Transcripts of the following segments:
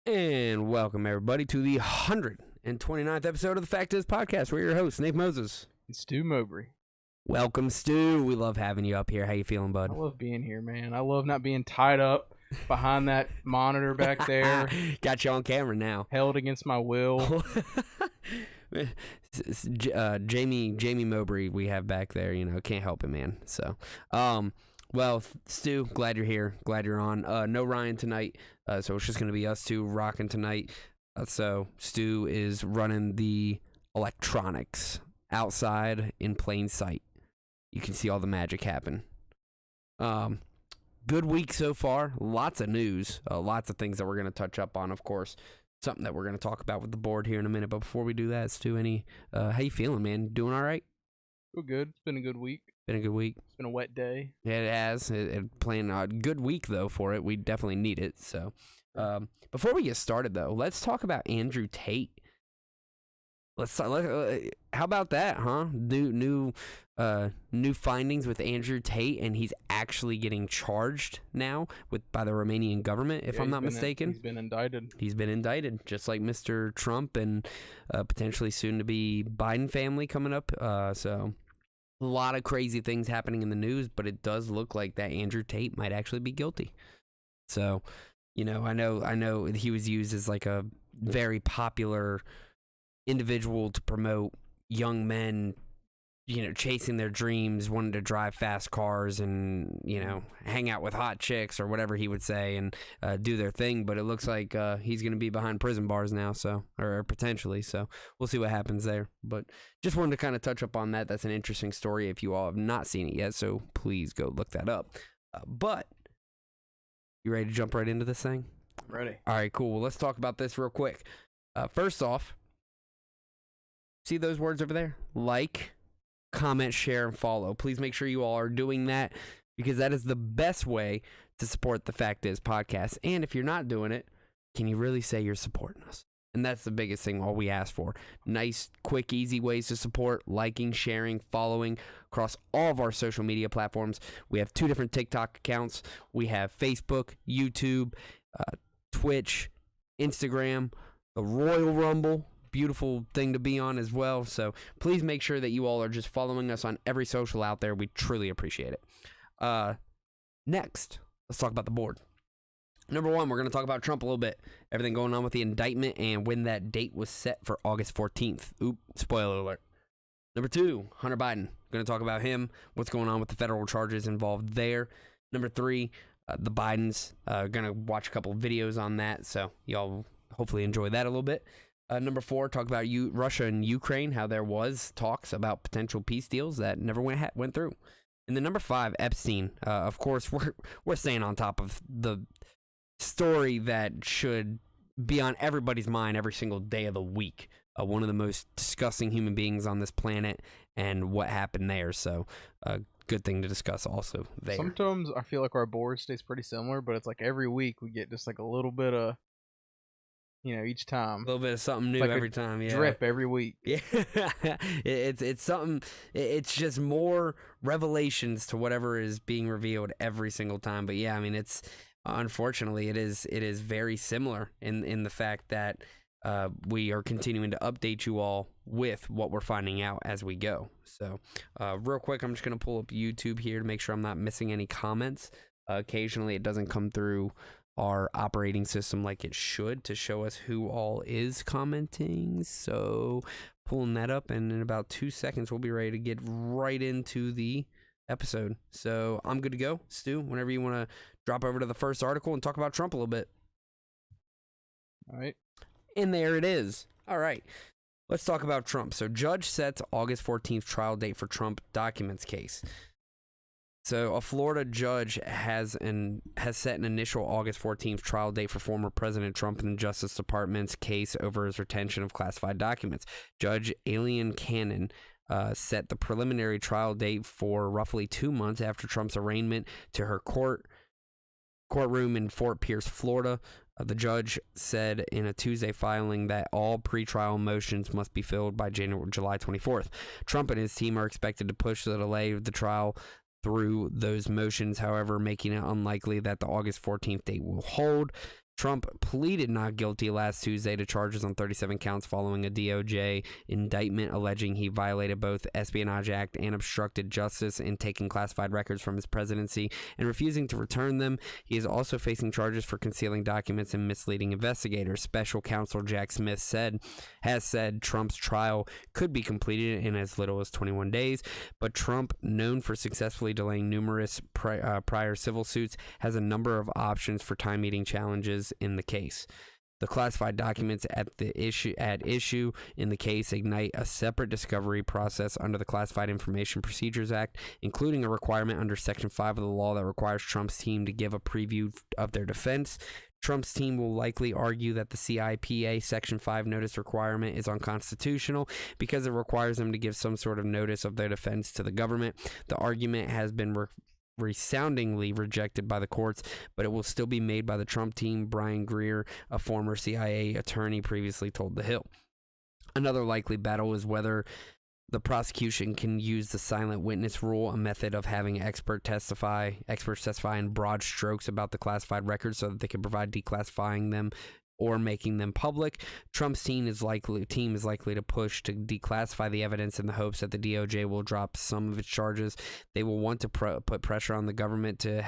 And welcome, everybody, to the 129th episode of the Fact Is Podcast. We're your hosts, Nate Moses. And Stu Mowbray. Welcome, Stu. We love having you up here. How you feeling, bud? I love being here, man. I love not being tied up behind that monitor back there. Got you on camera now. Held against my will. Jamie Mowbray we have back there, can't help it, man. So, well, Stu, glad you're here. Glad you're on. No Ryan tonight, so it's just going to be us two rocking tonight. So Stu is running the electronics outside in plain sight. You can see all the magic happen. Good week so far. Lots of news. Lots of things that we're going to touch up on, of course. something that we're going to talk about with the board here in a minute. But before we do that, Stu, how you feeling, man? Doing all right? Feel good. It's been a good week. Been a good week. It's been a wet day. Yeah, it has. Playing a good week though for it. We definitely need it. So, before we get started though, let's talk about Andrew Tate. How about that, huh? New findings with Andrew Tate, and he's actually getting charged now by the Romanian government, if I'm not mistaken. He's been indicted. He's been indicted, just like Mr. Trump and potentially soon to be Biden family coming up. So a lot of crazy things happening in the news, but it does look like that Andrew Tate might actually be guilty. So, I know he was used as like a very popular individual to promote young men, chasing their dreams, wanting to drive fast cars and, hang out with hot chicks or whatever he would say and do their thing. But it looks like he's going to be behind prison bars now, or potentially. So we'll see what happens there. But just wanted to kind of touch up on that. That's an interesting story if you all have not seen it yet. So please go look that up. But you ready to jump right into this thing? Ready. All right, cool. Well, let's talk about this real quick. First off, see those words over there? Like, comment, share, and follow. Please make sure you all are doing that because that is the best way to support the Fact Is podcast. And if you're not doing it, can you really say you're supporting us? And that's the biggest thing, all we ask for. Nice, quick, easy ways to support: liking, sharing, following across all of our social media platforms. We have 2 different TikTok accounts. We have Facebook, YouTube, Twitch, Instagram, the Royal Rumble. Beautiful thing to be on as well. So please make sure that you all are just following us on every social out there. We truly appreciate it. Next, let's talk about the board. Number 1, we're going to talk about Trump a little bit. Everything going on with the indictment and when that date was set for August 14th. Oop, spoiler alert. Number 2, Hunter Biden. Going to talk about him, what's going on with the federal charges involved there. Number 3, the Bidens. Going to watch a couple of videos on that. So y'all hopefully enjoy that a little bit. Number 4, talk about Russia and Ukraine, how there was talks about potential peace deals that never went through. And then number 5, Epstein. Of course, we're staying on top of the story that should be on everybody's mind every single day of the week. One of the most disgusting human beings on this planet and what happened there. So, good thing to discuss also there. Sometimes I feel like our board stays pretty similar, but it's like every week we get just like a little bit of, each time. A little bit of something new like every time. Yeah. Drip every week. Yeah. it's something. It's just more revelations to whatever is being revealed every single time. But yeah, I mean, unfortunately, it is very similar in the fact that we are continuing to update you all with what we're finding out as we go. So real quick, I'm just going to pull up YouTube here to make sure I'm not missing any comments. Occasionally, it doesn't come through our operating system like it should to show us who all is commenting. So pulling that up, and in about 2 seconds we'll be ready to get right into the episode. So I'm good to go. Stu, whenever you want to drop over to the first article and talk about Trump a little bit. All right. And there it is. All right. Let's talk about Trump. So judge sets August 14th trial date for Trump documents case. So a Florida judge has set an initial August 14th trial date for former President Trump in the Justice Department's case over his retention of classified documents. Judge Aileen Cannon set the preliminary trial date for roughly 2 months after Trump's arraignment to her courtroom in Fort Pierce, Florida. The judge said in a Tuesday filing that all pretrial motions must be filled by July 24th. Trump and his team are expected to push the delay of the trial through those motions, however, making it unlikely that the August 14th date will hold. Trump pleaded not guilty last Tuesday to charges on 37 counts following a DOJ indictment alleging he violated both Espionage Act and obstructed justice in taking classified records from his presidency and refusing to return them. He is also facing charges for concealing documents and misleading investigators. Special counsel Jack Smith has said Trump's trial could be completed in as little as 21 days, but Trump, known for successfully delaying numerous prior civil suits, has a number of options for time-eating challenges in the case. The classified documents at issue in the case ignite a separate discovery process under the Classified Information Procedures Act, including a requirement under Section 5 of the law that requires Trump's team to give a preview of their defense. Trump's team will likely argue that the CIPA Section 5 notice requirement is unconstitutional because it requires them to give some sort of notice of their defense to the government. The argument has been resoundingly rejected by the courts, but it will still be made by the Trump team. Brian Greer, a former CIA attorney, previously told The Hill. Another likely battle is whether the prosecution can use the silent witness rule, a method of having experts testify in broad strokes about the classified records so that they can provide declassifying them or making them public. Trump's team is likely to push to declassify the evidence in the hopes that the DOJ will drop some of its charges. They will want to put pressure on the government to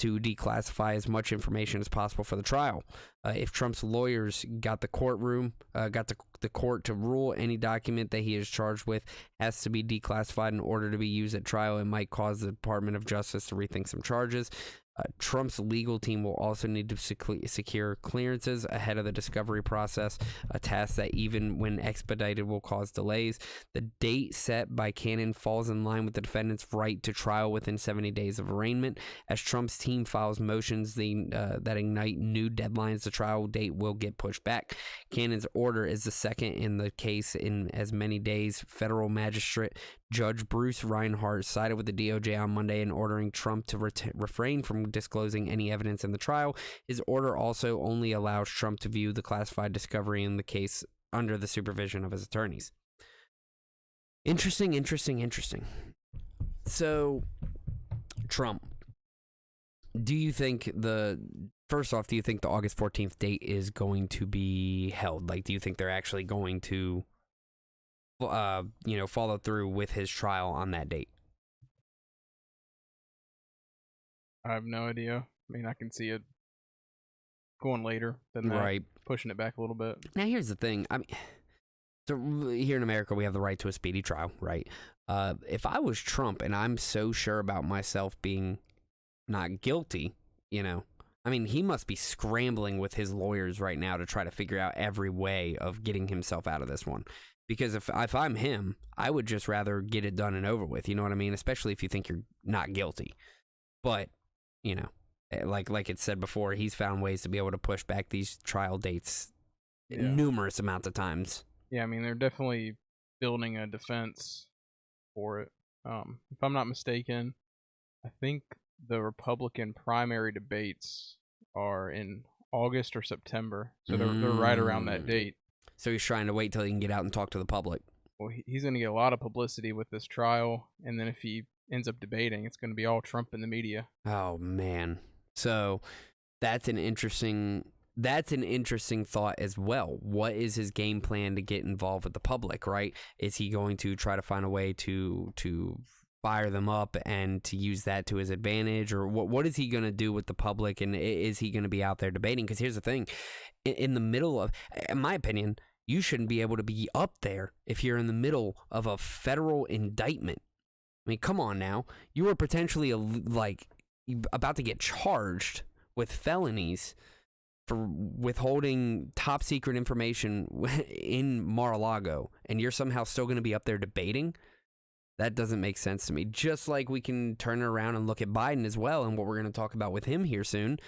declassify as much information as possible for the trial. If Trump's lawyers got the court to rule any document that he is charged with has to be declassified in order to be used at trial, it might cause the Department of Justice to rethink some charges. Trump's legal team will also need to secure clearances ahead of the discovery process, a task that even when expedited will cause delays. The date set by Cannon falls in line with the defendant's right to trial within 70 days of arraignment. As Trump's team files motions that ignite new deadlines, the trial date will get pushed back. Cannon's order is the second in the case in as many days. Federal magistrate Judge Bruce Reinhart sided with the DOJ on Monday in ordering Trump to refrain from disclosing any evidence in the trial. His order also only allows Trump to view the classified discovery in the case under the supervision of his attorneys. Interesting. So, Trump, do you think the August 14th date is going to be held? Like, do you think they're actually going to follow through with his trial on that date? I have no idea. I mean, I can see it going later than that, right? Pushing it back a little bit. Now, here's the thing. I mean, so here in America, we have the right to a speedy trial, right? If I was Trump and I'm so sure about myself being not guilty, I mean, he must be scrambling with his lawyers right now to try to figure out every way of getting himself out of this one. Because if I'm him, I would just rather get it done and over with. You know what I mean? Especially if you think you're not guilty. But, like it said before, he's found ways to be able to push back these trial dates numerous amounts of times. Yeah, I mean, they're definitely building a defense for it. If I'm not mistaken, I think the Republican primary debates are in August or September. So they're right around that date. So he's trying to wait till he can get out and talk to the public. Well, he's going to get a lot of publicity with this trial, and then if he ends up debating, it's going to be all Trump in the media. Oh, man. So that's an interesting thought as well. What is his game plan to get involved with the public, right? Is he going to try to find a way to fire them up and to use that to his advantage? Or what is he going to do with the public? And is he going to be out there debating? Because here's the thing. In the middle of, in my opinion, you shouldn't be able to be up there if you're in the middle of a federal indictment. I mean, come on now. You are potentially about to get charged with felonies for withholding top secret information in Mar-a-Lago, and you're somehow still going to be up there debating? That doesn't make sense to me. Just like we can turn around and look at Biden as well, and what we're going to talk about with him here soon,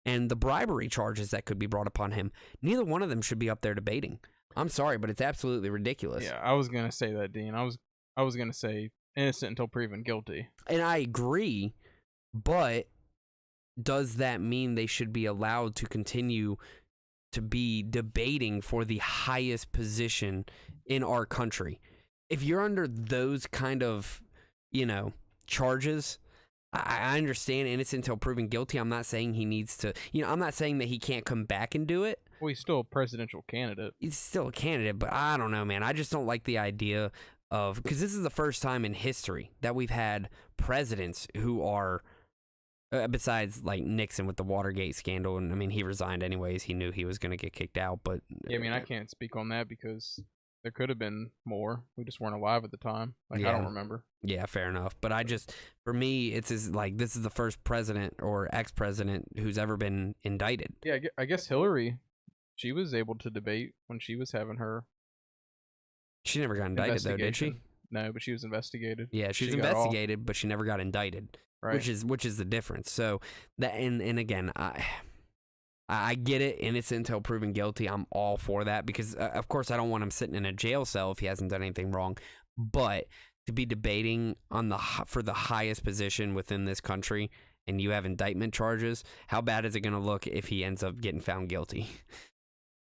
and the bribery charges that could be brought upon him. Neither one of them should be up there debating. I'm sorry, but it's absolutely ridiculous. Yeah, I was going to say that, Dean. I was going to say innocent until proven guilty. And I agree, but does that mean they should be allowed to continue to be debating for the highest position in our country? If you're under those kind of, charges, I understand innocent until proven guilty. I'm not saying he needs to, I'm not saying that he can't come back and do it. Well, he's still a presidential candidate. He's still a candidate, but I don't know, man. I just don't like the idea of, because this is the first time in history that we've had presidents who are, besides like Nixon with the Watergate scandal, and I mean, he resigned anyways. He knew he was going to get kicked out, but. Yeah, I mean, I can't speak on that because there could have been more. We just weren't alive at the time. I don't remember. Yeah, fair enough. But for me, it's this is the first president or ex-president who's ever been indicted. Yeah, I guess Hillary, she was able to debate when she was having her. She never got indicted, though, did she? No, but she was investigated. Yeah, she was investigated, but she never got indicted, right? Which is the difference. So that and again, I get it, innocent until proven guilty. I'm all for that because, of course, I don't want him sitting in a jail cell if he hasn't done anything wrong. But to be debating for the highest position within this country and you have indictment charges, how bad is it going to look if he ends up getting found guilty?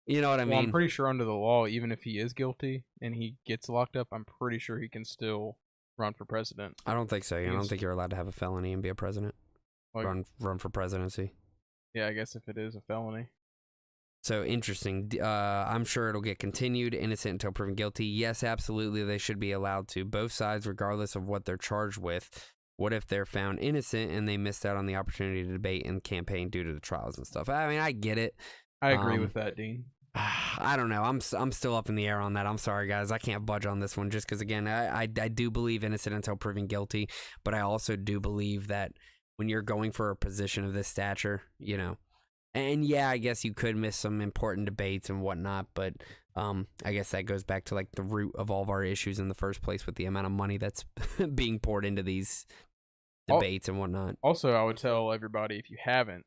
You know what I mean? I'm pretty sure under the law, even if he is guilty and he gets locked up, I'm pretty sure he can still run for president. I don't think so. I don't think you're allowed to have a felony and be a president. Like, run for presidency. Yeah, I guess if it is a felony. So interesting. I'm sure it'll get continued. Innocent until proven guilty. Yes, absolutely. They should be allowed to. Both sides, regardless of what they're charged with. What if they're found innocent and they missed out on the opportunity to debate and campaign due to the trials and stuff? I mean, I get it. I agree with that, Dean. I don't know. I'm still up in the air on that. I'm sorry, guys. I can't budge on this one just because, again, I do believe innocent until proven guilty, but I also do believe that when you're going for a position of this stature, you know, and yeah, I guess you could miss some important debates and whatnot, but I guess that goes back to like the root of all of our issues in the first place with the amount of money that's being poured into these debates and whatnot. Also, I would tell everybody, if you haven't,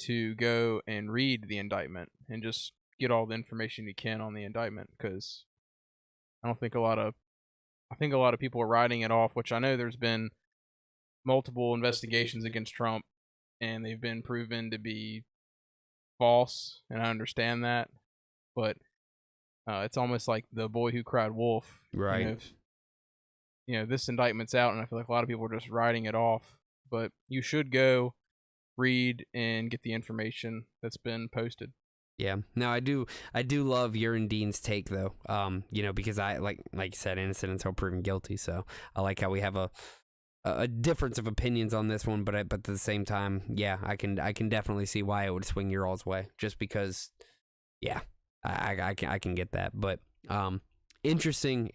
to go and read the indictment and just get all the information you can on the indictment, because I think a lot of people are writing it off, which I know there's been multiple investigations against Trump and they've been proven to be false, and I understand that, but it's almost like the boy who cried wolf, right? You know, this indictment's out and I feel like a lot of people are just writing it off, but you should go read and get the information that's been posted. Yeah. No, I do love your and Dean's take though. You know, because I like you said, innocent until proven guilty. So I like how we have a difference of opinions on this one, but at the same time, yeah, I can definitely see why it would swing your all's way, just because, yeah, I can get that. But interesting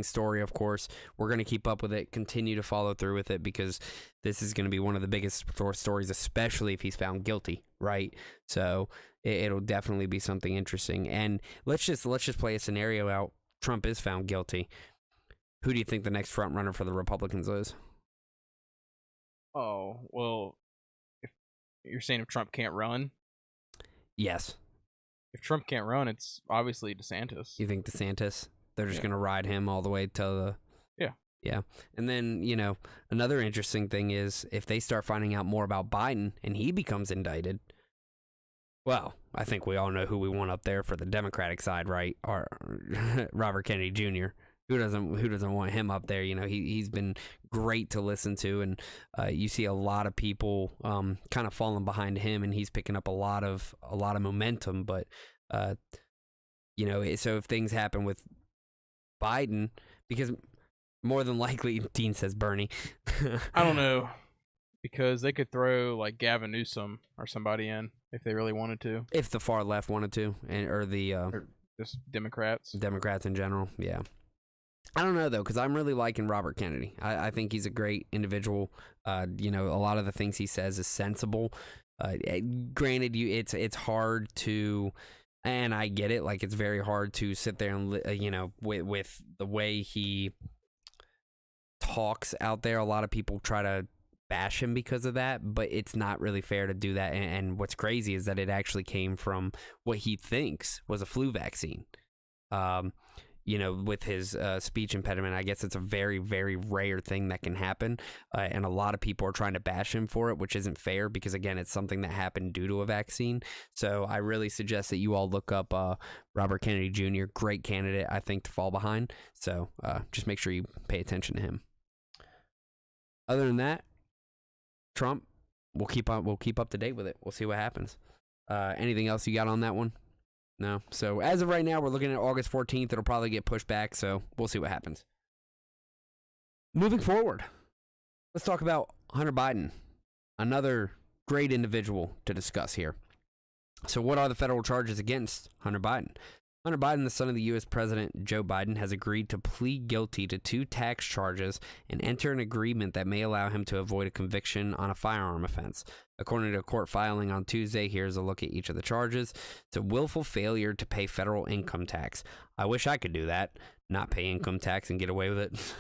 story, of course. We're going to keep up with it, continue to follow through with it, because this is going to be one of the biggest stories, especially if he's found guilty, right? So it'll definitely be something interesting. And let's just play a scenario out. Trump is found guilty. Who do you think the next front runner for the Republicans is? Oh, well, if you're saying if Trump can't run? Yes. If Trump can't run, it's obviously DeSantis. You think DeSantis? They're just going to ride him all the way to the... Yeah. Yeah. And then, you know, another interesting thing is if they start finding out more about Biden and he becomes indicted, well, I think we all know who we want up there for the Democratic side, right? Or Robert Kennedy Jr. Who doesn't want him up there? You know, he's been great to listen to, and you see a lot of people kind of falling behind him, and he's picking up a lot of momentum. But you know, so if things happen with Biden, because more than likely, Dean says Bernie. I don't know, because they could throw like Gavin Newsom or somebody in if they really wanted to. If the far left wanted to, or just Democrats in general, yeah. I don't know, though, because I'm really liking Robert Kennedy. I think he's a great individual. You know, a lot of the things he says is sensible. Granted, it's hard to, and I get it, like it's very hard to sit there and, you know, with the way he talks out there, a lot of people try to bash him because of that, but it's not really fair to do that. And what's crazy is that it actually came from what he thinks was a flu vaccine. You know, with his speech impediment, I guess it's a very, very rare thing that can happen. And a lot of people are trying to bash him for it, which isn't fair because, again, it's something that happened due to a vaccine. So I really suggest that you all look up Robert Kennedy Jr., great candidate, I think, to fall behind. So just make sure you pay attention to him. Other than that, Trump, we'll keep up to date with it. We'll see what happens. Anything else you got on that one? No. So as of right now, we're looking at August 14th. It'll probably get pushed back, so we'll see what happens. Moving forward, let's talk about Hunter Biden, another great individual to discuss here. So what are the federal charges against Hunter Biden? Hunter Biden, the son of the U.S. President Joe Biden, has agreed to plead guilty to 2 tax charges and enter an agreement that may allow him to avoid a conviction on a firearm offense. According to a court filing on Tuesday, here's a look at each of the charges. It's a willful failure to pay federal income tax. I wish I could do that, not pay income tax and get away with it.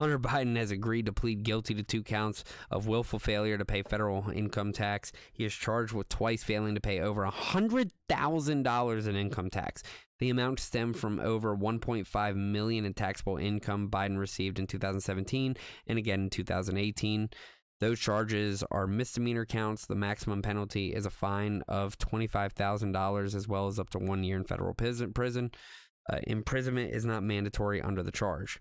Hunter Biden has agreed to plead guilty to 2 counts of willful failure to pay federal income tax. He is charged with twice failing to pay over $100,000 in income tax. The amount stemmed from over $1.5 million in taxable income Biden received in 2017 and again in 2018. Those charges are misdemeanor counts. The maximum penalty is a fine of $25,000 as well as up to 1 year in federal prison. Imprisonment is not mandatory under the charge.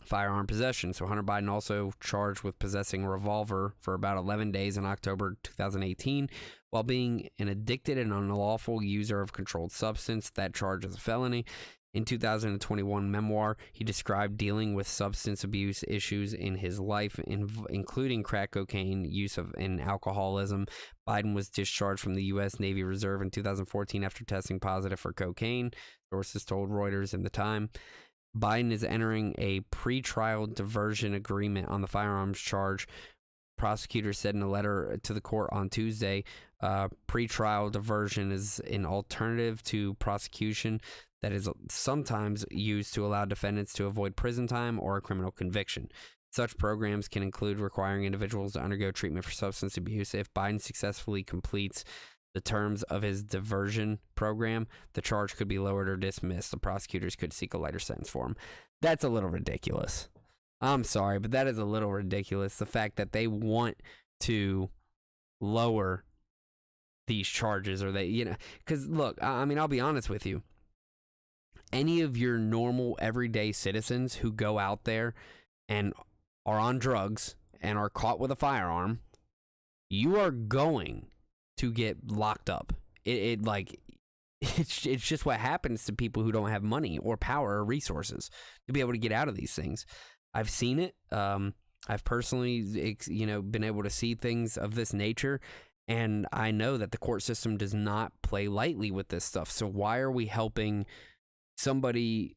Firearm possession. So Hunter Biden also charged with possessing a revolver for about 11 days in October 2018 while being an addicted and unlawful user of controlled substance. That charge is a felony. In 2021 memoir, he described dealing with substance abuse issues in his life, including crack cocaine use and alcoholism. Biden was discharged from the U.S. Navy Reserve in 2014 after testing positive for cocaine, sources told Reuters in the time. Biden is entering a pretrial diversion agreement on the firearms charge. Prosecutors said in a letter to the court on Tuesday, pretrial diversion is an alternative to prosecution that is sometimes used to allow defendants to avoid prison time or a criminal conviction. Such programs can include requiring individuals to undergo treatment for substance abuse. If Biden successfully completes the terms of his diversion program, the charge could be lowered or dismissed. The prosecutors could seek a lighter sentence for him. That's a little ridiculous. I'm sorry, but that is a little ridiculous. The fact that they want to lower these charges, or they, because look, I mean, I'll be honest with you. Any of your normal everyday citizens who go out there and are on drugs and are caught with a firearm, you are going to get locked up. It's just what happens to people who don't have money or power or resources to be able to get out of these things. I've seen it. I've personally, been able to see things of this nature, and I know that the court system does not play lightly with this stuff. So why are we helping somebody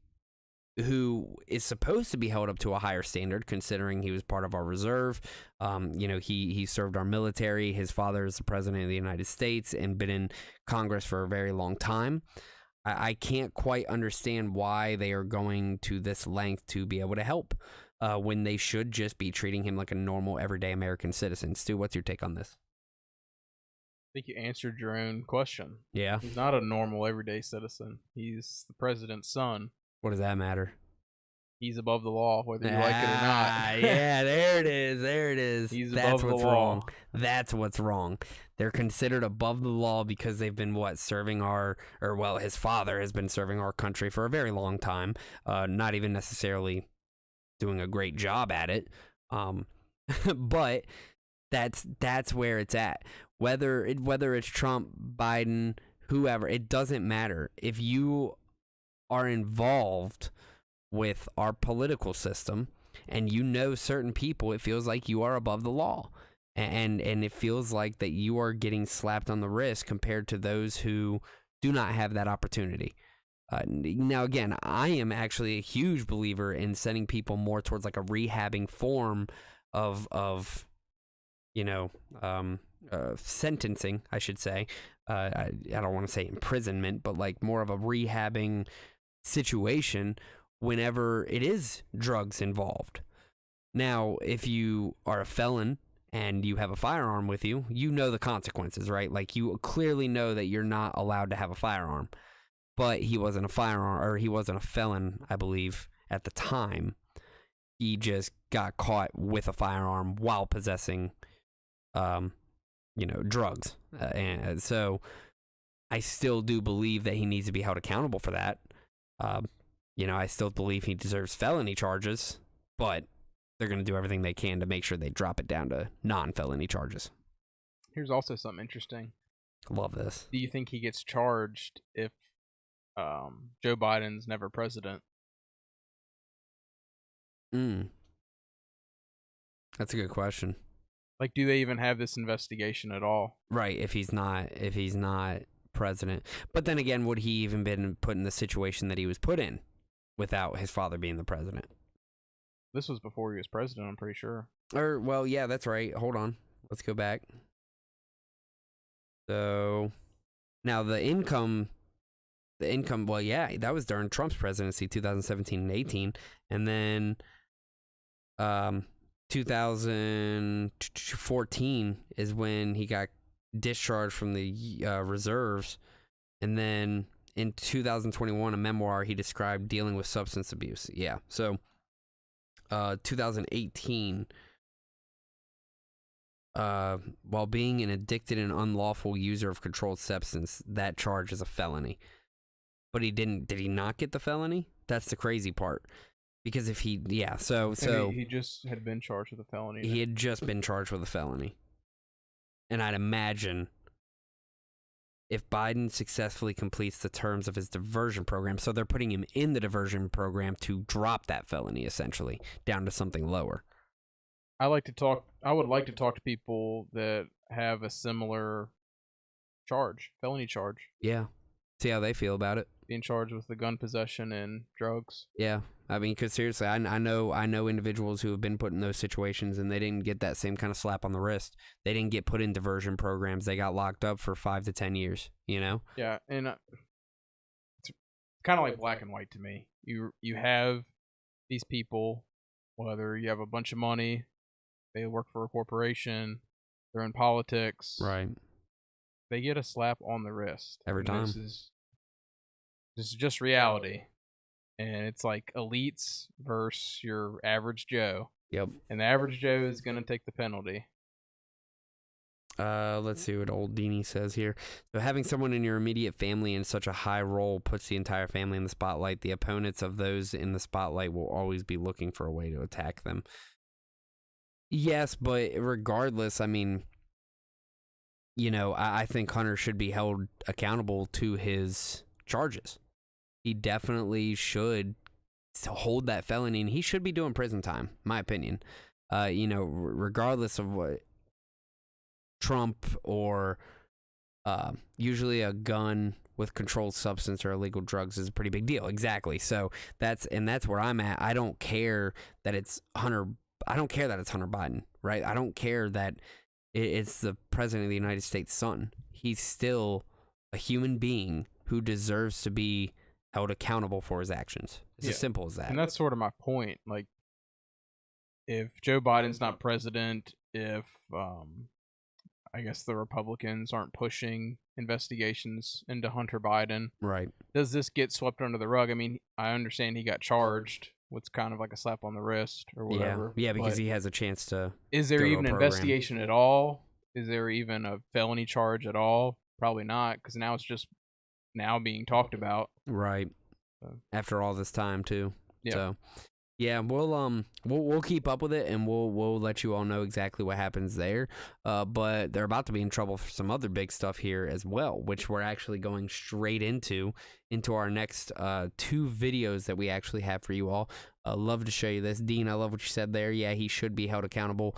who is supposed to be held up to a higher standard, considering he was part of our reserve? He served our military. His father is the president of the United States and been in Congress for a very long time. I can't quite understand why they are going to this length to be able to help when they should just be treating him like a normal, everyday American citizen. Stu, what's your take on this? I think you answered your own question. Yeah. He's not a normal, everyday citizen. He's the president's son. What does that matter? He's above the law, whether you like it or not. Yeah, there it is. There it is. He's That's above what's the law. wrong. That's what's wrong. They're considered above the law because they've been serving his father has been serving our country for a very long time. Not even necessarily doing a great job at it. But that's where it's at. Whether it's Trump, Biden, whoever, it doesn't matter. If you are involved with our political system and certain people, it feels like you are above the law, and it feels like that you are getting slapped on the wrist compared to those who do not have that opportunity. Now again, I am actually a huge believer in sending people more towards like a rehabbing form of sentencing, I should say. I don't want to say imprisonment, but like more of a rehabbing situation whenever it is drugs involved. Now, if you are a felon and you have a firearm with you, you know the consequences, right? Like, you clearly know that you're not allowed to have a firearm. But he wasn't a felon, I believe, at the time. He just got caught with a firearm while possessing drugs. And so I still do believe that he needs to be held accountable for that. I still believe he deserves felony charges, but they're going to do everything they can to make sure they drop it down to non-felony charges. Here's also something interesting. Love this. Do you think he gets charged if Joe Biden's never president? That's a good question. Like, do they even have this investigation at all? Right, if he's not president. But then again, would he even been put in the situation that he was put in without his father being the president? This was before he was president, I'm pretty sure. Well, yeah, that's right. Hold on. Let's go back. So, now the income, well, yeah, that was during Trump's presidency, 2017 and 18. And then 2014 is when he got discharged from the reserves, and then in 2021, a memoir he described dealing with substance abuse. Yeah, so 2018, while being an addicted and unlawful user of controlled substance, that charge is a felony. But he didn't. Did he not get the felony? That's the crazy part. Because if he, yeah, so he just had been charged with a felony. He had just been charged with a felony, and I'd imagine if Biden successfully completes the terms of his diversion program, so they're putting him in the diversion program to drop that felony essentially down to something lower. I would like to talk to people that have a similar felony charge. Yeah. See how they feel about it. Being charged with the gun possession and drugs. Yeah. I mean, because seriously, I know individuals who have been put in those situations and they didn't get that same kind of slap on the wrist. They didn't get put in diversion programs. They got locked up for 5 to 10 years, you know? Yeah, and it's kind of like black and white to me. You have these people, whether you have a bunch of money, they work for a corporation, they're in politics. Right. They get a slap on the wrist. Every time. This is just reality. And it's like elites versus your average Joe. Yep. And the average Joe is going to take the penalty. Let's see what old Deanie says here. So having someone in your immediate family in such a high role puts the entire family in the spotlight. The opponents of those in the spotlight will always be looking for a way to attack them. Yes, but regardless, I mean, you know, I think Hunter should be held accountable to his charges. He definitely should hold that felony, and he should be doing prison time, my opinion. You know, regardless of what Trump or usually a gun with controlled substance or illegal drugs is a pretty big deal. Exactly. So that's where I'm at. I don't care that it's Hunter Biden, right? I don't care that it's the president of the United States' son. He's still a human being who deserves to be held accountable for his actions. It's as simple as that. And that's sort of my point. Like, if Joe Biden's not president, if I guess the Republicans aren't pushing investigations into Hunter Biden, right? Does this get swept under the rug? I mean, I understand he got charged. What's kind of like a slap on the wrist or whatever. Yeah, because he has a chance to. Is there even an investigation at all? Is there even a felony charge at all? Probably not, because now it's just now being talked about. Right. After all this time too. Yeah. So, yeah, we'll keep up with it, and we'll let you all know exactly what happens there. But they're about to be in trouble for some other big stuff here as well, which we're actually going straight into our next 2 videos that we actually have for you all. Love to show you this. Dean, I love what you said there. Yeah, he should be held accountable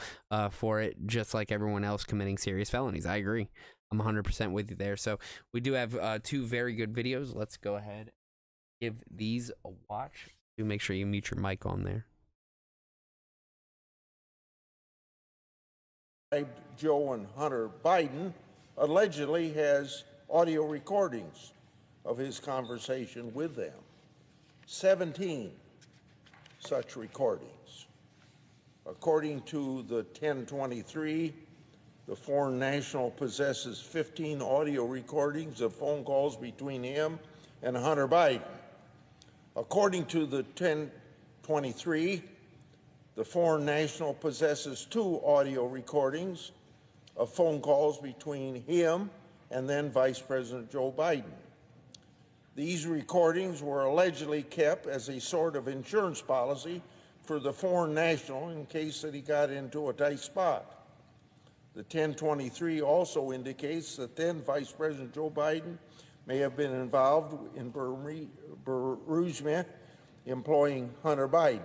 for it, just like everyone else committing serious felonies. I agree. I'm 100% with you there. So we do have 2 very good videos. Let's go ahead and give these a watch. Do make sure you mute your mic on there. Joe and Hunter Biden allegedly has audio recordings of his conversation with them. 17 such recordings. According to the 1023, the foreign national possesses 15 audio recordings of phone calls between him and Hunter Biden. According to the 1023, the foreign national possesses 2 audio recordings of phone calls between him and then Vice President Joe Biden. These recordings were allegedly kept as a sort of insurance policy for the foreign national in case that he got into a tight spot. The 1023 also indicates that then Vice President Joe Biden may have been involved in bereavement employing Hunter Biden.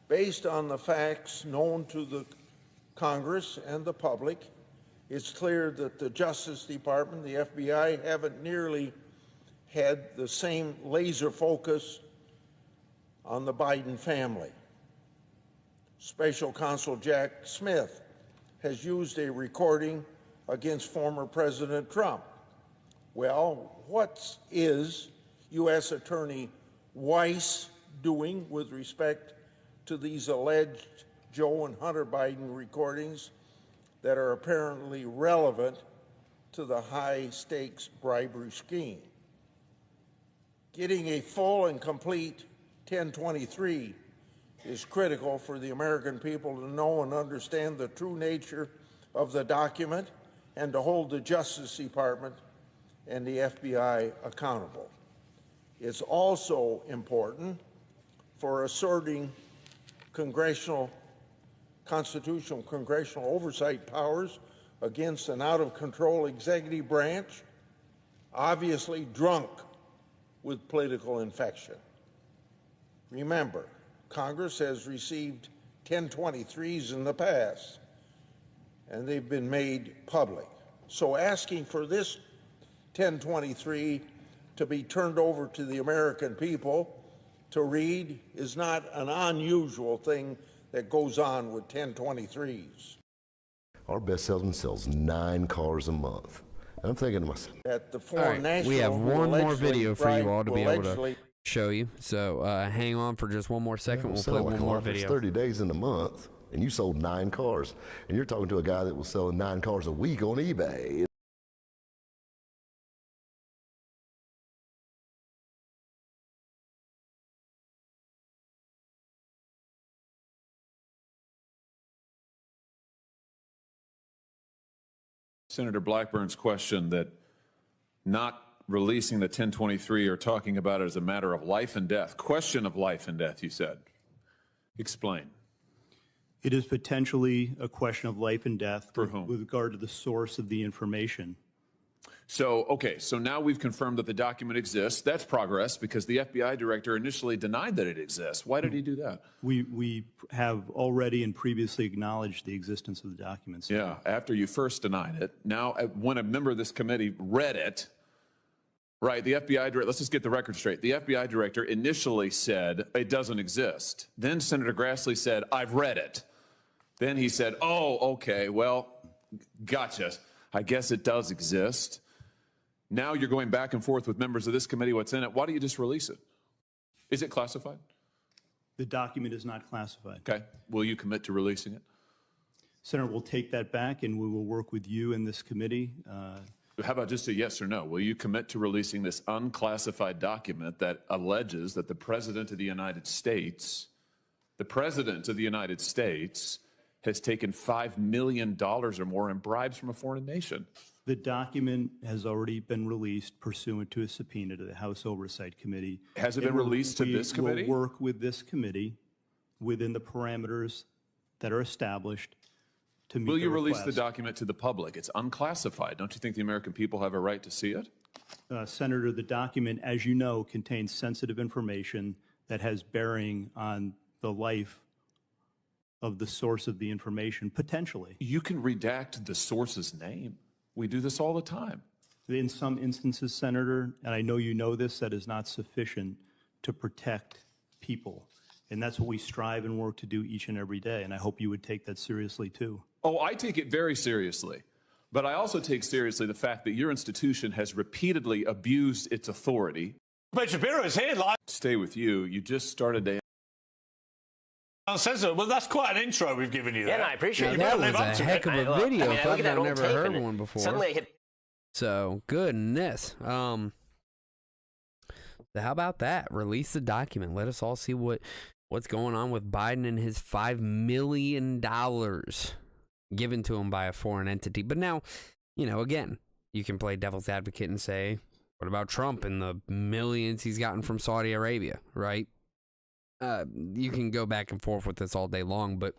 Based on the facts known to the Congress and the public, it's clear that the Justice Department, the FBI, haven't nearly had the same laser focus on the Biden family. Special Counsel Jack Smith has used a recording against former President Trump. Well, what is U.S. Attorney Weiss doing with respect to these alleged Joe and Hunter Biden recordings that are apparently relevant to the high-stakes bribery scheme. Getting a full and complete 1023 is critical for the American people to know and understand the true nature of the document and to hold the Justice Department and the FBI accountable. It's also important for asserting constitutional congressional oversight powers against an out-of-control executive branch, obviously drunk with political infection. Remember, Congress has received 1023s in the past, and they've been made public. So asking for this 1023 to be turned over to the American people to read is not an unusual thing that goes on with 1023s. Our best salesman sells 9 cars a month. I'm thinking to myself, At the All foreign right, national we have who one more allegedly video for you all to be able to allegedly- show you. So hang on for just one more second. We'll play selling one like more offers video. 30 days in a month, and you sold 9 cars. And you're talking to a guy that was selling 9 cars a week on eBay. Senator Blackburn's question that not releasing the 1023 or talking about it as a matter of life and death, question of life and death, you said. Explain. It is potentially a question of life and death For whom? with regard to the source of the information. So, okay, so now we've confirmed that the document exists. That's progress because the FBI director initially denied that it exists. Why did he do that? We have already and previously acknowledged the existence of the documents. Yeah, after you first denied it. Now, when a member of this committee read it, right, the FBI director, let's just get the record straight. The FBI director initially said it doesn't exist. Then Senator Grassley said, I've read it. Then he said, oh, okay, well, gotcha. I guess it does exist. Now you're going back and forth with members of this committee, what's in it. Why don't you just release it? Is it classified? The document is not classified. Okay. Will you commit to releasing it? Senator, we'll take that back and we will work with you and this committee. How about just a yes or no? Will you commit to releasing this unclassified document that alleges that the President of the United States, has taken $5 million or more in bribes from a foreign nation? The document has already been released pursuant to a subpoena to the House Oversight Committee. Has it been released to this committee? We will work with this committee within the parameters that are established to meet Will the you release the request. document to the public? It's unclassified. Don't you think the American people have a right to see it? Senator, the document, as you know, contains sensitive information that has bearing on the life of the source of the information, potentially. You can redact the source's name. We do this all the time. In some instances, Senator, and I know you know this, that is not sufficient to protect people. And that's what we strive and work to do each and every day. And I hope you would take that seriously, too. Oh, I take it very seriously. But I also take seriously the fact that your institution has repeatedly abused its authority. Ben Shapiro is here live. Stay with you. You just started a Well, that's quite an intro we've given you there. Yeah, no, I appreciate Now, it. that You was better a live up to heck it. of a Look, video. I mean, I look I've at that old never tape heard and one before. Suddenly I hit. So goodness. So how about that? Release the document. Let us all see what's going on with Biden and his $5 million given to him by a foreign entity. But now, again, you can play devil's advocate and say, what about Trump and the millions he's gotten from Saudi Arabia, right? You can go back and forth with this all day long, but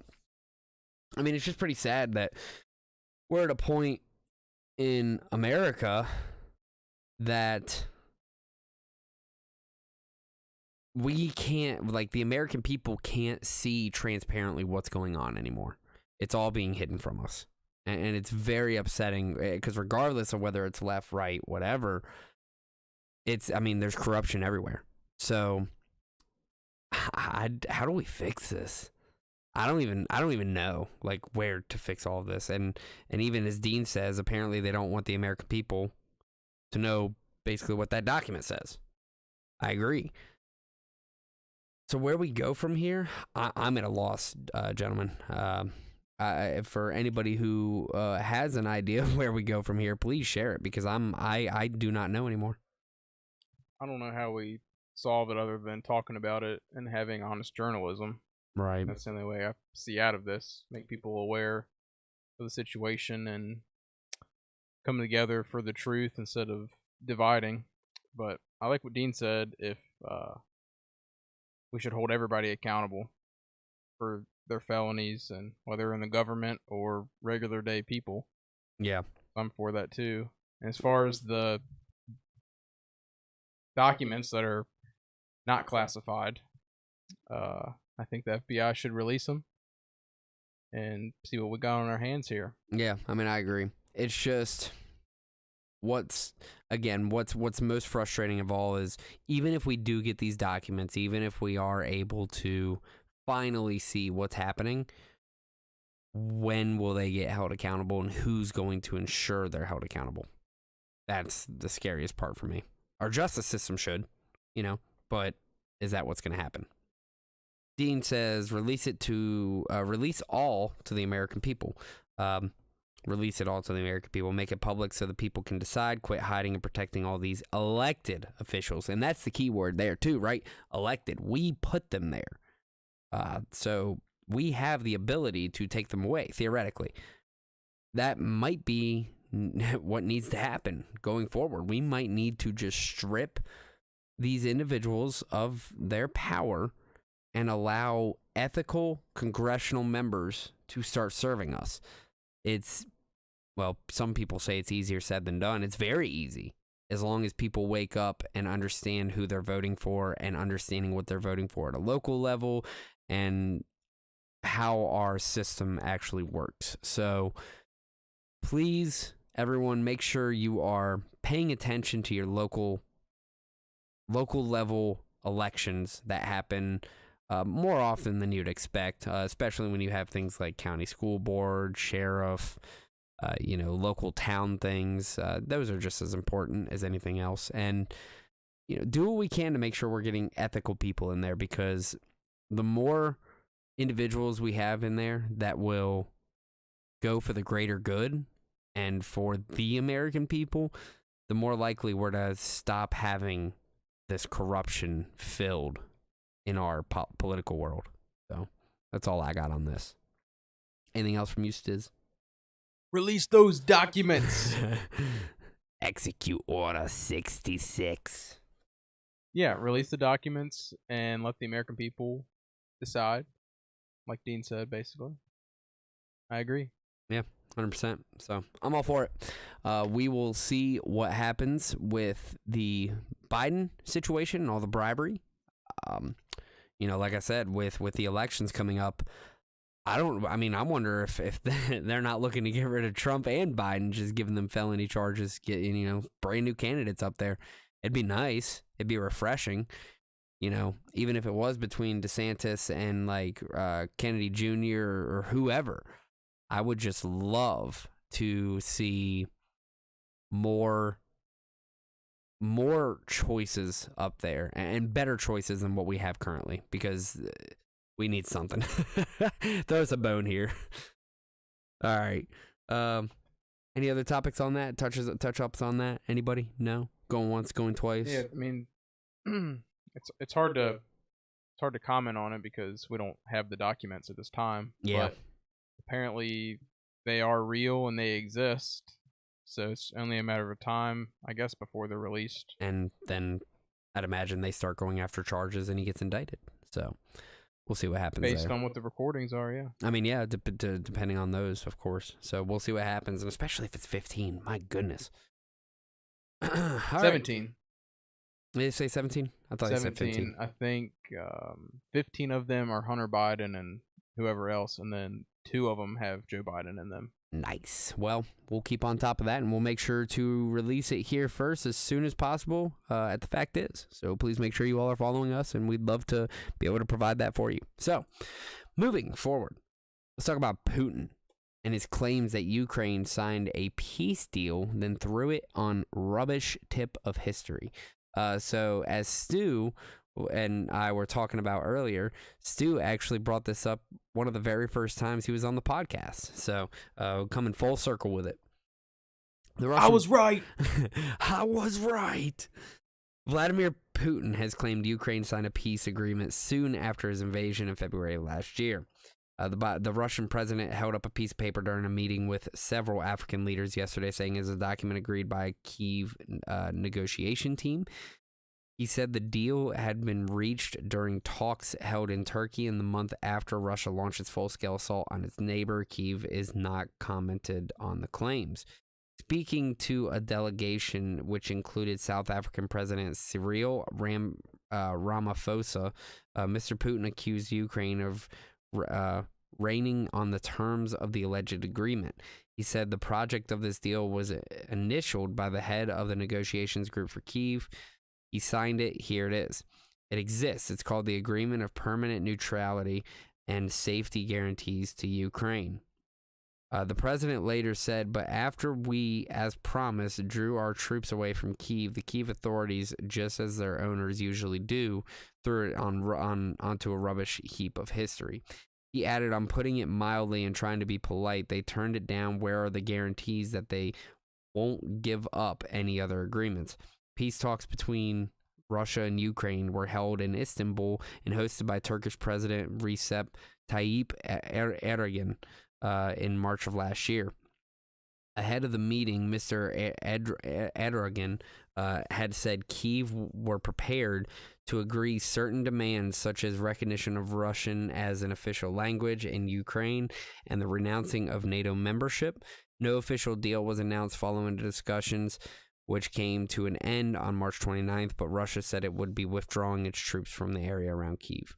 I mean, it's just pretty sad that we're at a point in America that we can't, like, the American people can't see transparently what's going on anymore. It's all being hidden from us. And it's very upsetting because regardless of whether it's left, right, whatever, there's corruption everywhere. So how do we fix this? I don't even know, like, where to fix all of this. And even as Dean says, apparently they don't want the American people to know basically what that document says. I agree. So where we go from here, I'm at a loss, gentlemen. For anybody who has an idea of where we go from here, please share it, because I do not know anymore. I don't know how we solve it other than talking about it and having honest journalism. Right. That's the only way I see out of this. Make people aware of the situation and come together for the truth instead of dividing. But I like what Dean said. If we should hold everybody accountable for their felonies, and whether in the government or regular day people. Yeah. I'm for that too. And as far as the documents that are not classified, I think the FBI should release them and see what we got on our hands here. Yeah, I mean, I agree. It's just what's most frustrating of all is, even if we do get these documents, even if we are able to finally see what's happening, when will they get held accountable, and who's going to ensure they're held accountable? That's the scariest part for me. Our justice system should, but is that what's going to happen? Dean says, release all to the American people. Release it all to the American people. Make it public so the people can decide. Quit hiding and protecting all these elected officials. And that's the key word there too, right? Elected. We put them there. So we have the ability to take them away, theoretically. That might be what needs to happen going forward. We might need to just strip these individuals of their power and allow ethical congressional members to start serving us. Some people say it's easier said than done. It's very easy, as long as people wake up and understand who they're voting for, and understanding what they're voting for at a local level and how our system actually works. So please, everyone, make sure you are paying attention to your local level elections that happen more often than you'd expect, especially when you have things like county school board, sheriff, local town things. Those are just as important as anything else. And, do what we can to make sure we're getting ethical people in there, because the more individuals we have in there that will go for the greater good and for the American people, the more likely we're to stop having this corruption filled in our political world. So that's all I got on this. Anything else from you, Stiz? Release those documents. Execute Order 66. Yeah, release the documents and let the American people decide, like Dean said, basically. I agree. Yeah, 100%. So I'm all for it. We will see what happens with the Biden situation and all the bribery. Like I said, with the elections coming up, I wonder if they're not looking to get rid of Trump and Biden, just giving them felony charges, getting, brand new candidates up there. It'd be nice. It'd be refreshing. Even if it was between DeSantis and Kennedy Jr. or whoever, I would just love to see more choices up there, and better choices than what we have currently, because we need something. Throw us a bone here. All right. Any other topics on that? Touch ups on that? Anybody? No? Going once, going twice? Yeah, I mean, it's hard to comment on it because we don't have the documents at this time. Yeah. But apparently they are real and they exist. So it's only a matter of time, I guess, before they're released. And then I'd imagine they start going after charges and he gets indicted. So we'll see what happens Based there. on what the recordings are, yeah. I mean, yeah, depending on those, of course. So we'll see what happens, and especially if it's 15. My goodness. 17. Right. Did they say 17? I thought they said 15. I think 15 of them are Hunter Biden and whoever else, and then 2 of them have Joe Biden in them. Nice. Well, we'll keep on top of that, and we'll make sure to release it here first as soon as possible at The Fact Is. So please make sure you all are following us, and we'd love to be able to provide that for you. So, moving forward, let's talk about Putin and his claims that Ukraine signed a peace deal, then threw it on rubbish tip of history. So, as Stu and I were talking about earlier, Stu actually brought this up one of the very first times he was on the podcast. So coming full circle with it. I was right. I was right. Vladimir Putin has claimed Ukraine signed a peace agreement soon after his invasion in February of last year. The Russian president held up a piece of paper during a meeting with several African leaders yesterday, saying it's a document agreed by a Kyiv negotiation team. He said the deal had been reached during talks held in Turkey in the month after Russia launched its full-scale assault on its neighbor. Kyiv is not commented on the claims. Speaking to a delegation which included South African President Cyril Ramaphosa, Mr. Putin accused Ukraine of reigning on the terms of the alleged agreement. He said the project of this deal was initialed by the head of the negotiations group for Kyiv. He signed it. Here it is. It exists. It's called the Agreement of Permanent Neutrality and Safety Guarantees to Ukraine. The president later said, but after we, as promised, drew our troops away from Kyiv, the Kyiv authorities, just as their owners usually do, threw it onto a rubbish heap of history. He added, I'm putting it mildly and trying to be polite. They turned it down. Where are the guarantees that they won't give up any other agreements? Peace talks between Russia and Ukraine were held in Istanbul and hosted by Turkish President Recep Tayyip Erdogan in March of last year. Ahead of the meeting, Mr. Erdogan had said Kyiv were prepared to agree certain demands such as recognition of Russian as an official language in Ukraine and the renouncing of NATO membership. No official deal was announced following the discussions, which came to an end on March 29th, but Russia said it would be withdrawing its troops from the area around Kyiv.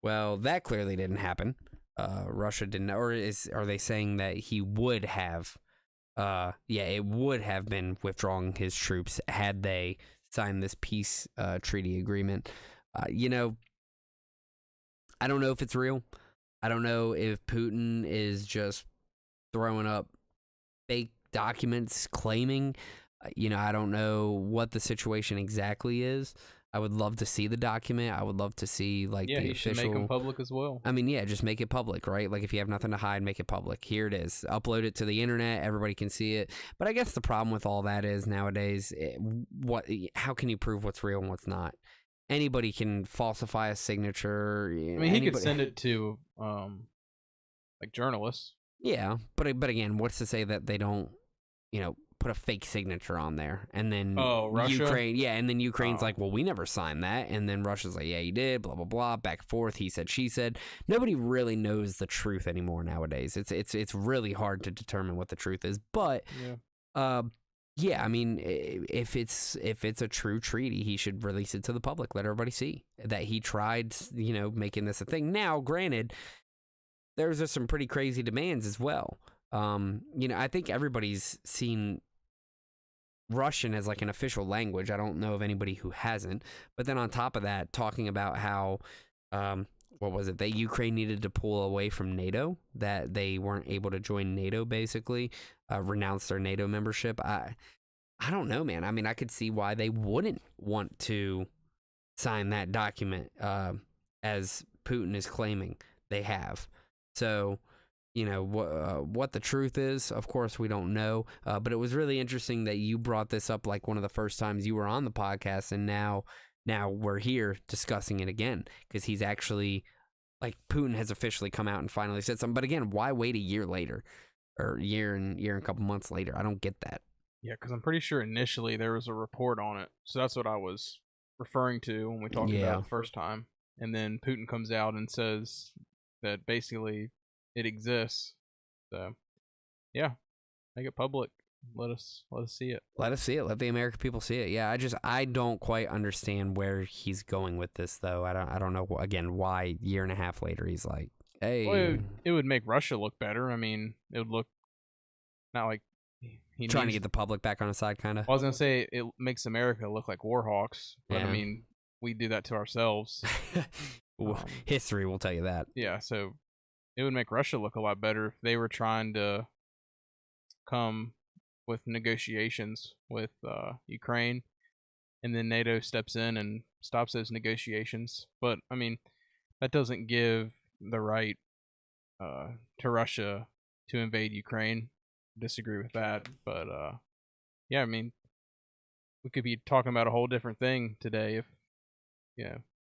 Well, that clearly didn't happen. Russia didn't, or are they saying that he would have, it would have been withdrawing his troops had they signed this peace treaty agreement. I don't know if it's real. I don't know if Putin is just throwing up fake documents claiming. I don't know what the situation exactly is. I would love to see the document. I would love to see the he official. Should make them public as well. I mean, just make it public, right? Like if you have nothing to hide, make it public. Here it is. Upload it to the internet. Everybody can see it. But I guess the problem with all that is nowadays, how can you prove what's real and what's not? Anybody can falsify a signature. He could send it to journalists. Yeah, but again, what's to say that they don't, put a fake signature on there, and then Russia? Ukraine, and then Ukraine's like, well, we never signed that, and then Russia's like, yeah, you did, blah blah blah, back and forth, he said, she said. Nobody really knows the truth anymore nowadays. It's really hard to determine what the truth is, but I mean, if it's a true treaty, he should release it to the public, let everybody see that he tried, making this a thing. Now, granted, there's just some pretty crazy demands as well. I think everybody's seen Russian as like an official language. I don't know of anybody who hasn't. But then on top of that, talking about how, that Ukraine needed to pull away from NATO, that they weren't able to join NATO, basically, renounce their NATO membership. I don't know, man. I mean, I could see why they wouldn't want to sign that document, as Putin is claiming they have. So, what the truth is, of course, we don't know. But it was really interesting that you brought this up like one of the first times you were on the podcast, and now we're here discussing it again, because he's actually, Putin has officially come out and finally said something. But again, why wait a year later, or year and a couple months later? I don't get that. Yeah, because I'm pretty sure initially there was a report on it, so that's what I was referring to when we talked about it the first time. And then Putin comes out and says that basically it exists. So, yeah, make it public. Let us see it. Let us see it. Let the American people see it. Yeah, I don't quite understand where he's going with this, though. I don't know, again, why year and a half later he's like, hey. Well, it would make Russia look better. I mean, it would look not like he trying to get the public back on his side, kind of. I was going to say it makes America look like war hawks, but I mean, we do that to ourselves. History will tell you that. Yeah, so it would make Russia look a lot better if they were trying to come with negotiations with Ukraine. and then NATO steps in and stops those negotiations. But I mean, that doesn't give the right to Russia to invade Ukraine. Disagree with that, but yeah, I mean, we could be talking about a whole different thing today if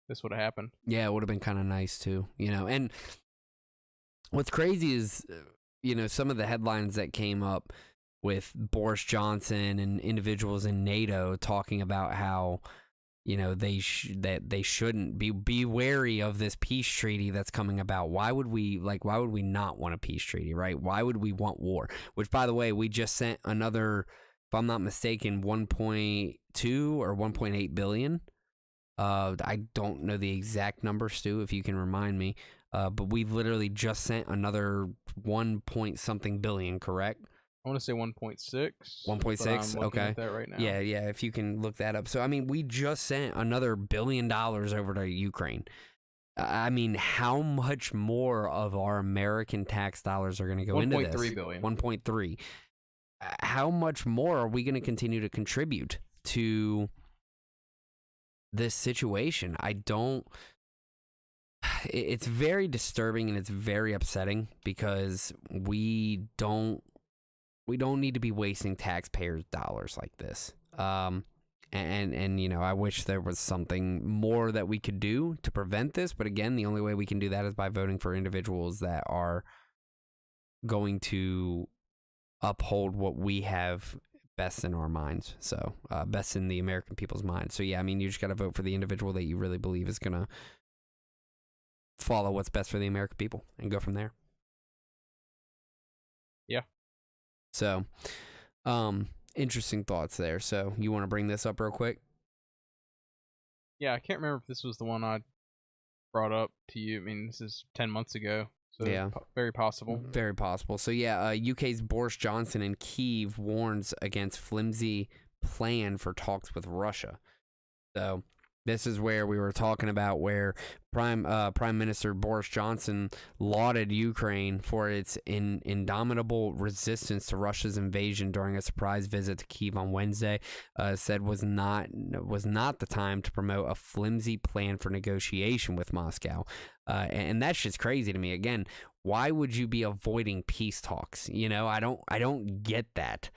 this would have happened. Yeah, it would have been kind of nice too, And what's crazy is, some of the headlines that came up with Boris Johnson and individuals in NATO talking about how, they shouldn't be wary of this peace treaty that's coming about. Why would we not want a peace treaty, right? Why would we want war? Which, by the way, we just sent another, if I'm not mistaken, 1.2 or 1.8 billion. I don't know the exact number, Stu, if you can remind me. But we literally just sent another 1 point something billion, correct? I want to say 1.6. 1.6. Okay. At that right now. Yeah. If you can look that up. So I mean, we just sent another $1 billion over to Ukraine. I mean, how much more of our American tax dollars are going to go into this? 1.3 billion. 1.3. How much more are we going to continue to contribute to this situation? It's very disturbing and it's very upsetting because we don't need to be wasting taxpayers' dollars like this. And I wish there was something more that we could do to prevent this. But again, the only way we can do that is by voting for individuals that are going to uphold what we have best in our minds. So best in the American people's minds. So yeah, I mean, you just got to vote for the individual that you really believe is going to follow what's best for the American people and go from there. Yeah. So, interesting thoughts there. So you want to bring this up real quick? Yeah, I can't remember if this was the one I brought up to you. I mean, this is 10 months ago. So yeah, very possible. Very possible. So yeah, UK's Boris Johnson in Kyiv warns against flimsy plan for talks with Russia. So this is where we were talking about where Prime Minister Boris Johnson lauded Ukraine for its indomitable resistance to Russia's invasion during a surprise visit to Kyiv on Wednesday. Said was not the time to promote a flimsy plan for negotiation with Moscow, and that's just crazy to me. Again, why would you be avoiding peace talks? I don't get that.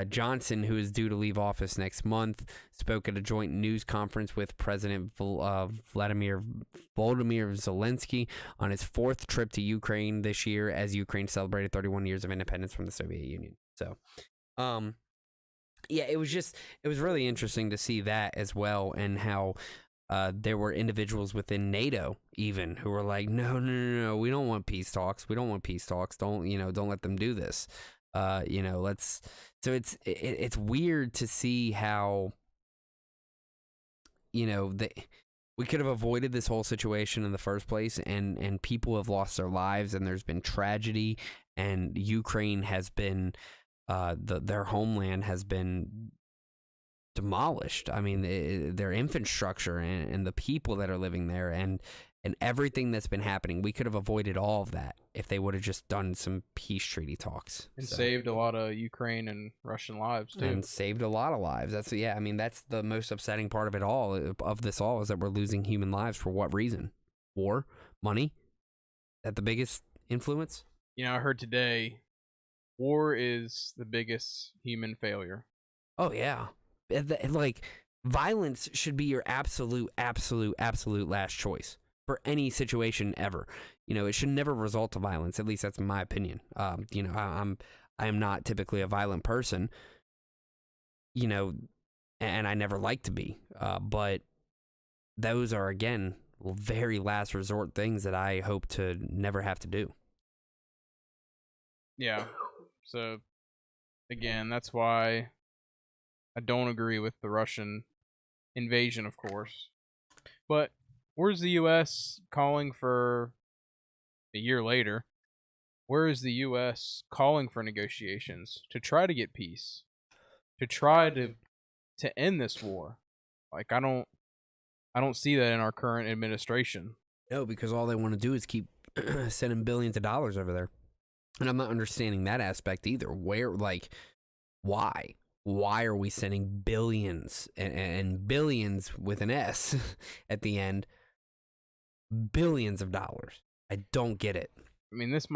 Johnson, who is due to leave office next month, spoke at a joint news conference with President Vladimir Zelensky on his fourth trip to Ukraine this year as Ukraine celebrated 31 years of independence from the Soviet Union. So, yeah, it was really interesting to see that as well, and how there were individuals within NATO even who were like, no, we don't want peace talks. Don't let them do this. Let's. So it's weird to see how, we could have avoided this whole situation in the first place, and people have lost their lives, and there's been tragedy, and Ukraine has been, their homeland has been demolished. I mean, their infrastructure and the people that are living there and everything that's been happening. We could have avoided all of that if they would have just done some peace treaty talks. And saved a lot of Ukraine and Russian lives, too. And saved a lot of lives. That's the most upsetting part of it all, of this all, is that we're losing human lives. For what reason? War? Money? Is that the biggest influence? I heard today, war is the biggest human failure. Oh, yeah. Like, violence should be your absolute last choice for any situation ever. It should never result to violence. At least that's my opinion. I am not typically a violent person, and I never like to be. But those are, again, very last resort things that I hope to never have to do. Yeah. So, again, that's why I don't agree with the Russian invasion, of course. But where's the U.S. calling for, a year later, where is the U.S. calling for negotiations to try to get peace, to try to end this war? Like, I don't see that in our current administration. No, because all they want to do is keep sending billions of dollars over there. And I'm not understanding that aspect either. Why? why are we sending billions and billions with an S at the end? Billions of dollars. I don't get it. I mean, this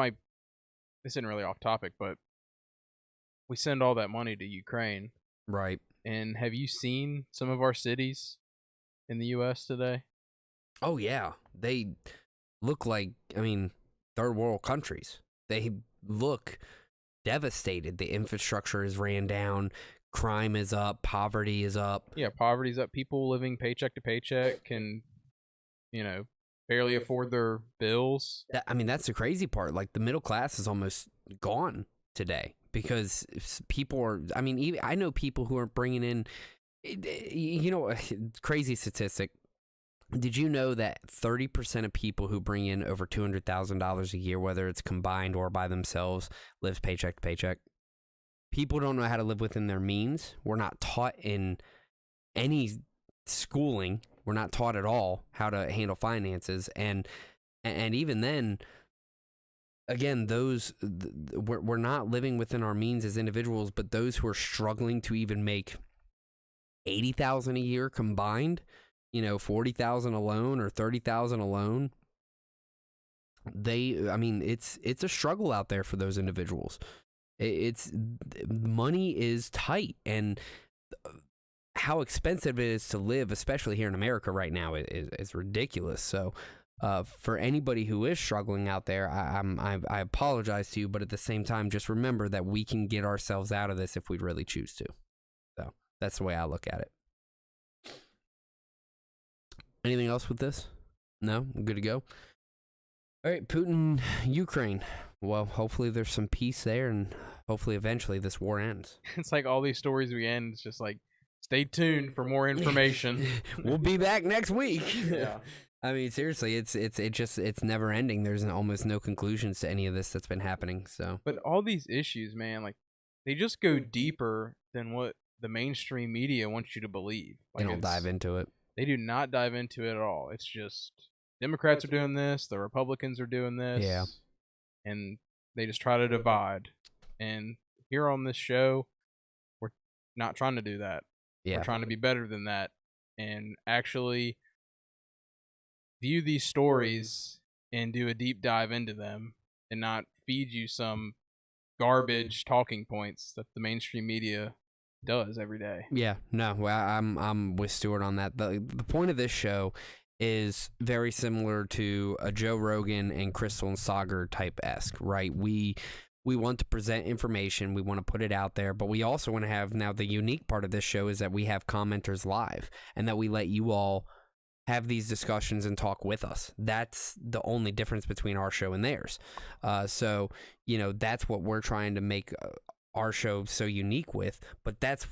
isn't really off topic, but we send all that money to Ukraine. Right. And have you seen some of our cities in the U.S. today? Oh, yeah. They look like, I mean, third world countries. They look devastated. The infrastructure is ran down. Crime is up. Poverty is up. Yeah, poverty's up. People living paycheck to paycheck can, barely afford their bills. I mean, that's the crazy part. Like, the middle class is almost gone today because people are, I mean, even, I know people who are bringing in, crazy statistic. Did you know that 30% of people who bring in over $200,000 a year, whether it's combined or by themselves, lives paycheck to paycheck? People don't know how to live within their means. We're not taught in any schooling. We're not taught at all how to handle finances. And even then, again, we're not living within our means as individuals, but those who are struggling to even make $80,000 a year combined, $40,000 alone or $30,000 alone. It's a struggle out there for those individuals. Money is tight, and how expensive it is to live, especially here in America right now, is ridiculous. So, for anybody who is struggling out there, I apologize to you, but at the same time, just remember that we can get ourselves out of this if we really choose to. So that's the way I look at it. Anything else with this? No? I'm good to go? All right, Putin, Ukraine. Well, hopefully there's some peace there, and hopefully eventually this war ends. It's like all these stories we end, it's just like, stay tuned for more information. We'll be back next week. Yeah. I mean, seriously, it's never ending. There's almost no conclusions to any of this that's been happening. So, but all these issues, man, like, they just go deeper than what the mainstream media wants you to believe. Like, they don't dive into it. They do not dive into it at all. It's just Democrats are doing this, the Republicans are doing this. Yeah. And they just try to divide. And here on this show, we're not trying to do that. Yeah. We're trying to be better than that and actually view these stories and do a deep dive into them and not feed you some garbage talking points that the mainstream media does every day. Yeah, no, well, I'm with Stuart on that. The point of this show is very similar to a Joe Rogan and Crystal and Sagar type-esque, right? We want to present information, we want to put it out there, but we also want to have, now the unique part of this show is that we have commenters live and that we let you all have these discussions and talk with us. That's the only difference between our show and theirs. So, that's what we're trying to make our show so unique with, but that's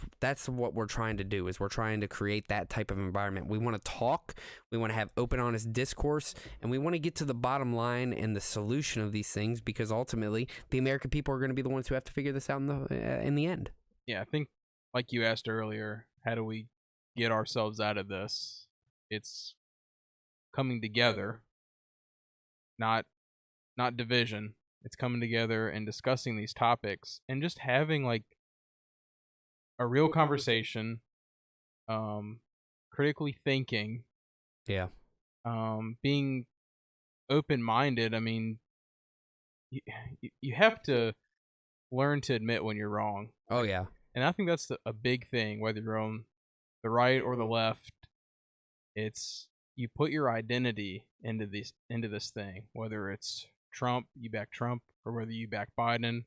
what we're trying to do, is we're trying to create that type of environment. We want to talk, we want to have open, honest discourse, and we want to get to the bottom line and the solution of these things, because ultimately the American people are going to be the ones who have to figure this out in the end. Yeah, I think, like you asked earlier, how do we get ourselves out of this? It's coming together, not division. It's coming together and discussing these topics and just having like a real conversation, critically thinking. Yeah. Being open-minded. I mean, you have to learn to admit when you're wrong. Oh, yeah. And I think that's a big thing, whether you're on the right or the left. It's you put your identity into this thing, whether it's Trump, you back Trump, or whether you back Biden,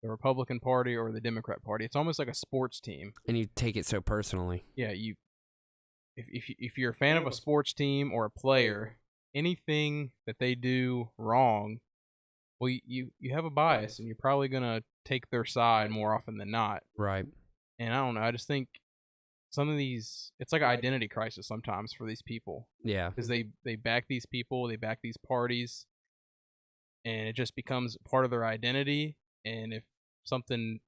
the Republican Party, or the Democrat Party. It's almost like a sports team. And you take it so personally. Yeah, if you're a fan of a sports team or a player, anything that they do wrong, well, you have a bias, and you're probably gonna take their side more often than not. Right. And I don't know. I just think some of these, it's like an identity crisis sometimes for these people. Yeah. Because they back these people, they back these parties, and it just becomes part of their identity. And if something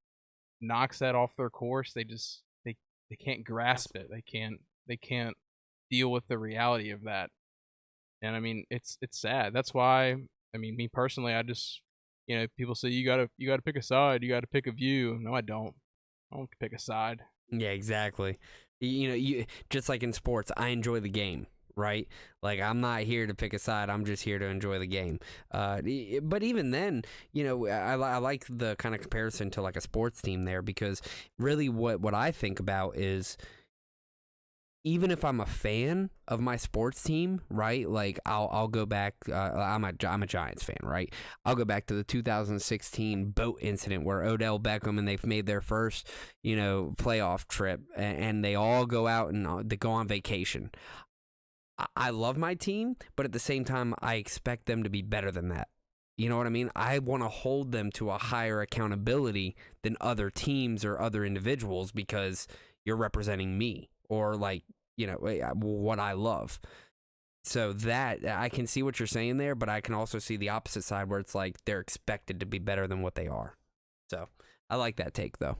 knocks that off their course, they can't grasp it. They can't deal with the reality of that. And I mean, it's sad. That's why, I mean, me personally, I just, people say you gotta pick a side, you gotta pick a view. No, I don't. I don't pick a side. Yeah, exactly. You just like in sports, I enjoy the game, right? Like, I'm not here to pick a side. I'm just here to enjoy the game. But even then, I like the kind of comparison to like a sports team there, because really what I think about is, even if I'm a fan of my sports team, right? Like, I'll go back. I'm a Giants fan, right? I'll go back to the 2016 boat incident where Odell Beckham and they've made their first, playoff trip, and they all go out and they go on vacation. I love my team, but at the same time, I expect them to be better than that. You know what I mean? I want to hold them to a higher accountability than other teams or other individuals, because you're representing me, or like, what I love. So that, I can see what you're saying there, but I can also see the opposite side where it's like they're expected to be better than what they are. So I like that take, though.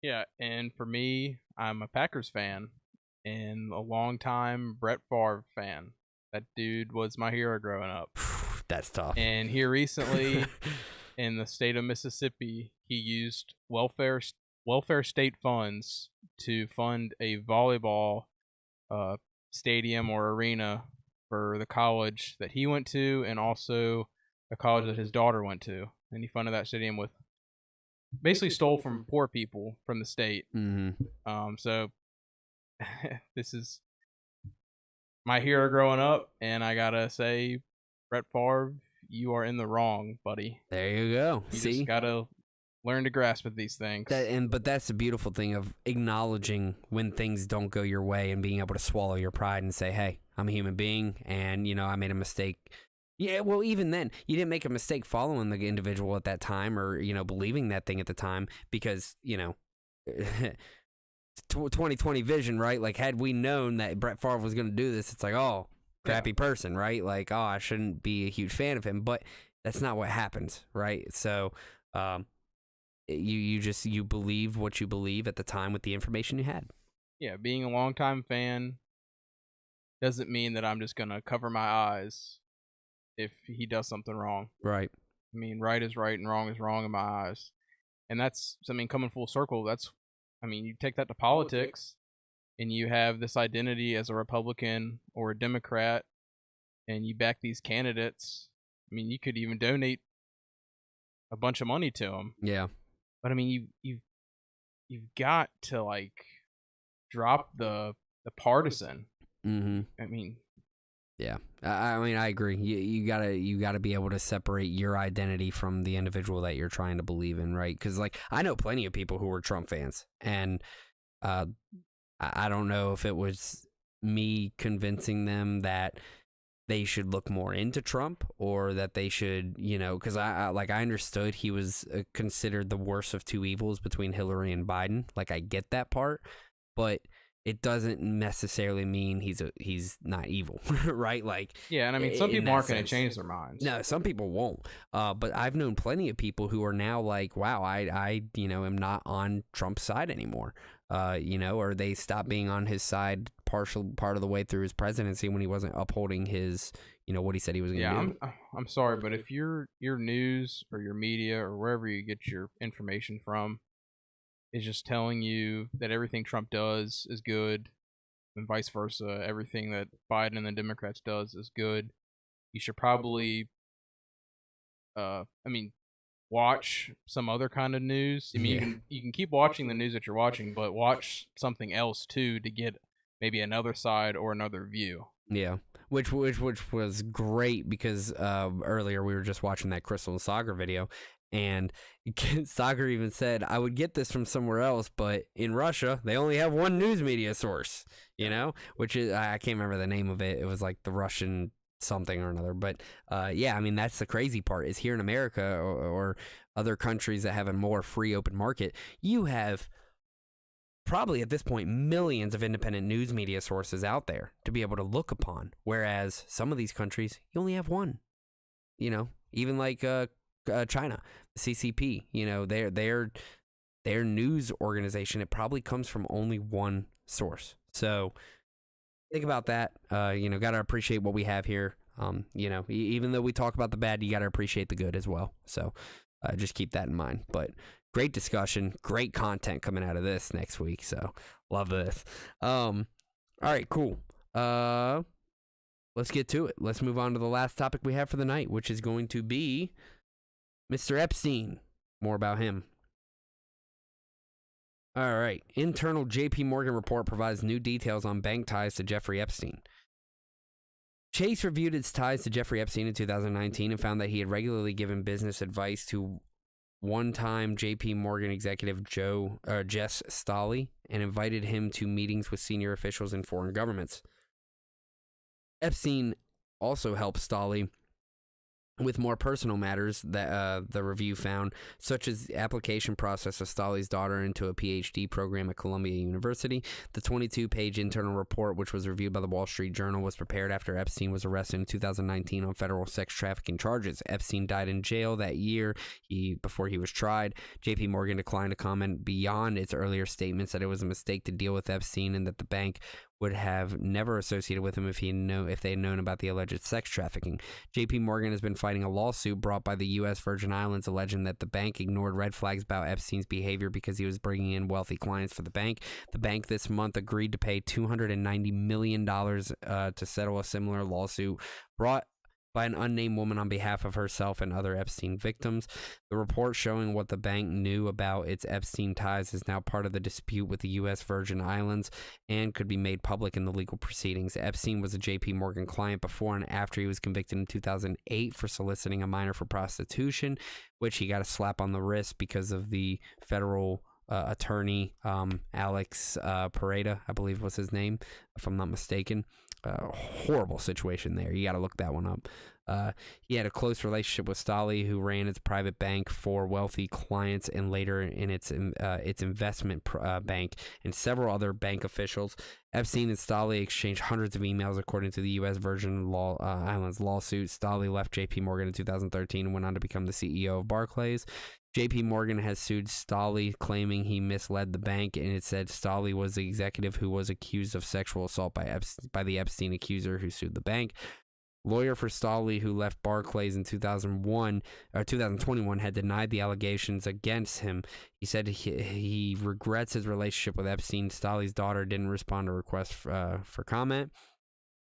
Yeah, and for me, I'm a Packers fan and a longtime Brett Favre fan. That dude was my hero growing up. That's tough. And here recently, in the state of Mississippi, he used welfare state funds to fund a volleyball stadium or arena for the college that he went to, and also a college that his daughter went to. And he funded that stadium with, basically stole from poor people from the state. Mm-hmm. So this is my hero growing up, and I gotta say, Brett Favre, you are in the wrong, buddy. There you go. You See? just gotta learn to grasp at these things. But that's the beautiful thing of acknowledging when things don't go your way and being able to swallow your pride and say, hey, I'm a human being, and, I made a mistake. Yeah, well, even then, you didn't make a mistake following the individual at that time, or, believing that thing at the time, because, 2020 vision, right? Like, had we known that Brett Favre was going to do this, it's like, oh, crappy person, right? Like, oh, I shouldn't be a huge fan of him, but that's not what happens, right? So, you believe what you believe at the time with the information you had. Yeah, being a longtime fan doesn't mean that I'm just gonna cover my eyes if he does something wrong. Right. I mean, right is right and wrong is wrong in my eyes. And that's, coming full circle, you take that to politics, and you have this identity as a Republican or a Democrat, and you back these candidates. You could even donate a bunch of money to them. Yeah. But you've got to like drop the partisan. Mm-hmm. Yeah, I agree. You gotta be able to separate your identity from the individual that you're trying to believe in, right? Because like, I know plenty of people who were Trump fans, and I don't know if it was me convincing them that they should look more into Trump, or that they should, because I understood he was considered the worst of two evils between Hillary and Biden. Like, I get that part, but it doesn't necessarily mean he's not evil, right? Like, yeah, and some people aren't going to change their minds. No, some people won't. But I've known plenty of people who are now like, wow, I am not on Trump's side anymore. Or they stopped being on his side part of the way through his presidency when he wasn't upholding his, what he said he was going to do. I'm sorry, but if your news or your media or wherever you get your information from is just telling you that everything Trump does is good, and vice versa, everything that Biden and the Democrats does is good, you should probably, watch some other kind of news. You can keep watching the news that you're watching, but watch something else too to get maybe another side or another view. Yeah, which was great, because earlier we were just watching that Crystal and Sagar video, and Sagar even said, I would get this from somewhere else, but in Russia they only have one news media source, which is, I can't remember the name of it. It was like the Russian something or another, but that's the crazy part, is here in America or other countries that have a more free open market, you have probably at this point millions of independent news media sources out there to be able to look upon, whereas some of these countries, you only have one. Even like China, the CCP, their news organization, it probably comes from only one source. So think about that. Got to appreciate what we have here. Even though we talk about the bad, you got to appreciate the good as well. So just keep that in mind. But great discussion, great content coming out of this next week. So love this. All right, cool. Let's get to it. Let's move on to the last topic we have for the night, which is going to be Mr. Epstein. More about him. All right. Internal JP Morgan report provides new details on bank ties to Jeffrey Epstein. Chase reviewed its ties to Jeffrey Epstein in 2019 and found that he had regularly given business advice to one-time JP Morgan executive Jess Stolle and invited him to meetings with senior officials in foreign governments. Epstein also helped Stolle with more personal matters that the review found, such as the application process of Stolle's daughter into a PhD program at Columbia University. The 22-page internal report, which was reviewed by the Wall Street Journal, was prepared after Epstein was arrested in 2019 on federal sex trafficking charges. Epstein died in jail that year before he was tried. JP Morgan declined to comment beyond its earlier statements that it was a mistake to deal with Epstein and that the bank would have never associated with him if they had known about the alleged sex trafficking. JP Morgan has been fighting a lawsuit brought by the U.S. Virgin Islands alleging that the bank ignored red flags about Epstein's behavior because he was bringing in wealthy clients for the bank. The bank this month agreed to pay $290 million to settle a similar lawsuit brought by an unnamed woman on behalf of herself and other Epstein victims. The report showing what the bank knew about its Epstein ties is now part of the dispute with the U.S. Virgin Islands and could be made public in the legal proceedings. Epstein was a JP Morgan client before and after he was convicted in 2008 for soliciting a minor for prostitution, which he got a slap on the wrist because of the federal attorney, Alex Pareda, I believe was his name, if I'm not mistaken. Horrible situation there. You got to look that one up. He had a close relationship with Stolle, who ran its private bank for wealthy clients and later in its investment bank and several other bank officials. Epstein and Stolle exchanged hundreds of emails, according to the U.S. Virgin Islands lawsuit. Stolle left JP Morgan in 2013 and went on to become the CEO of Barclays. JP Morgan has sued Stolle, claiming he misled the bank, and it said Stolle was the executive who was accused of sexual assault by the Epstein accuser who sued the bank. Lawyer for Stolle, who left Barclays in 2021, had denied the allegations against him. He said he regrets his relationship with Epstein. Stolle's daughter didn't respond to requests for comment.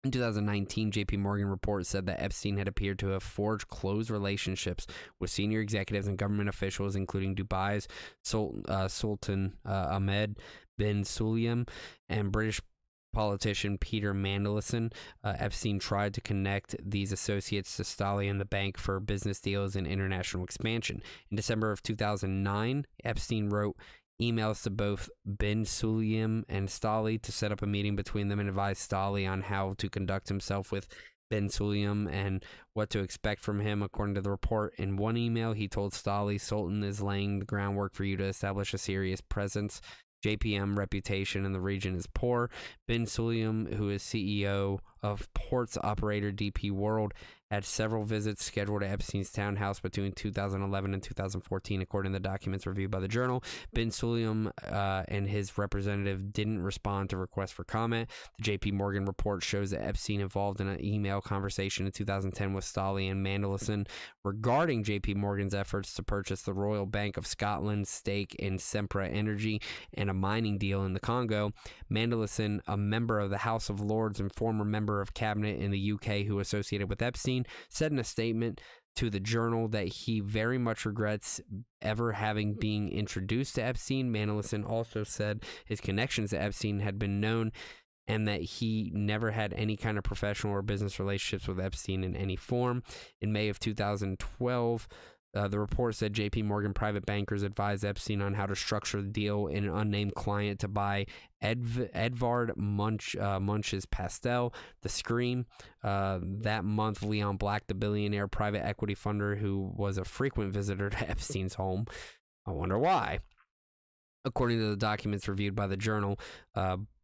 In 2019, JP Morgan report said that Epstein had appeared to have forged close relationships with senior executives and government officials, including Dubai's Sultan Ahmed bin Sulayem and British politician Peter Mandelson. Epstein tried to connect these associates to Stolle and the bank for business deals and international expansion. In December of 2009, Epstein wrote emails to both bin Sulayem and Stolle to set up a meeting between them and advise Stolle on how to conduct himself with bin Sulayem and what to expect from him. According to the report, in one email, he told Stolle, "Sultan is laying the groundwork for you to establish a serious presence. JPM reputation in the region is poor." Bin Sulayem, who is CEO of ports operator DP World, had several visits scheduled to Epstein's townhouse between 2011 and 2014, according to the documents reviewed by the Journal. Bin Sulayem and his representative didn't respond to requests for comment. The JP Morgan report shows that Epstein involved in an email conversation in 2010 with Stolle and Mandelson regarding JP Morgan's efforts to purchase the Royal Bank of Scotland's stake in Sempra Energy and a mining deal in the Congo. Mandelson, a member of the House of Lords and former member of cabinet in the UK who associated with Epstein, said in a statement to the Journal that he very much regrets ever having been introduced to Epstein. Mandelson also said his connections to Epstein had been known and that he never had any kind of professional or business relationships with Epstein in any form. In May of 2012, the report said JP Morgan private bankers advised Epstein on how to structure the deal in an unnamed client to buy Edvard Munch's Pastel, The Scream. That month, Leon Black, the billionaire private equity funder who was a frequent visitor to Epstein's home. I wonder why. According to the documents reviewed by the Journal,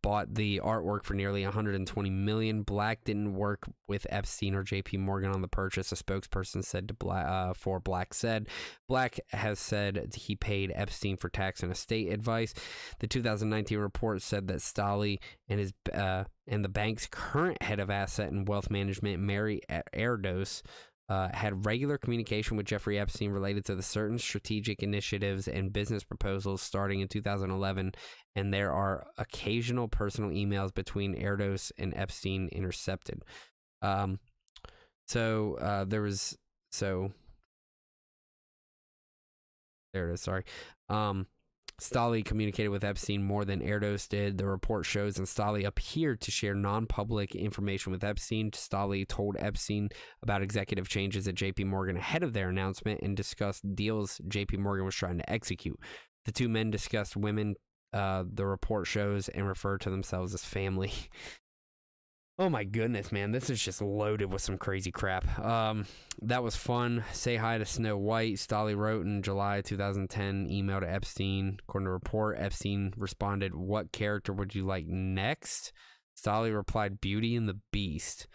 bought the artwork for nearly $120 million. Black didn't work with Epstein or JP Morgan on the purchase, a spokesperson said to Black said. Black has said he paid Epstein for tax and estate advice. The 2019 report said that Stolle and the bank's current head of asset and wealth management, Mary Erdos, had regular communication with Jeffrey Epstein related to the certain strategic initiatives and business proposals starting in 2011, and there are occasional personal emails between Erdos and Epstein intercepted. There it is, sorry. Stolley communicated with Epstein more than Erdos did. The report shows, and Stolley appeared to share non-public information with Epstein. Stolley told Epstein about executive changes at JP Morgan ahead of their announcement and discussed deals JP Morgan was trying to execute. The two men discussed women, the report shows, and referred to themselves as family. Oh my goodness, man. This is just loaded with some crazy crap. That was fun. Say hi to Snow White. Stolley wrote in July 2010 email to Epstein. According to the report, Epstein responded, "What character would you like next?" Stolley replied, "Beauty and the Beast."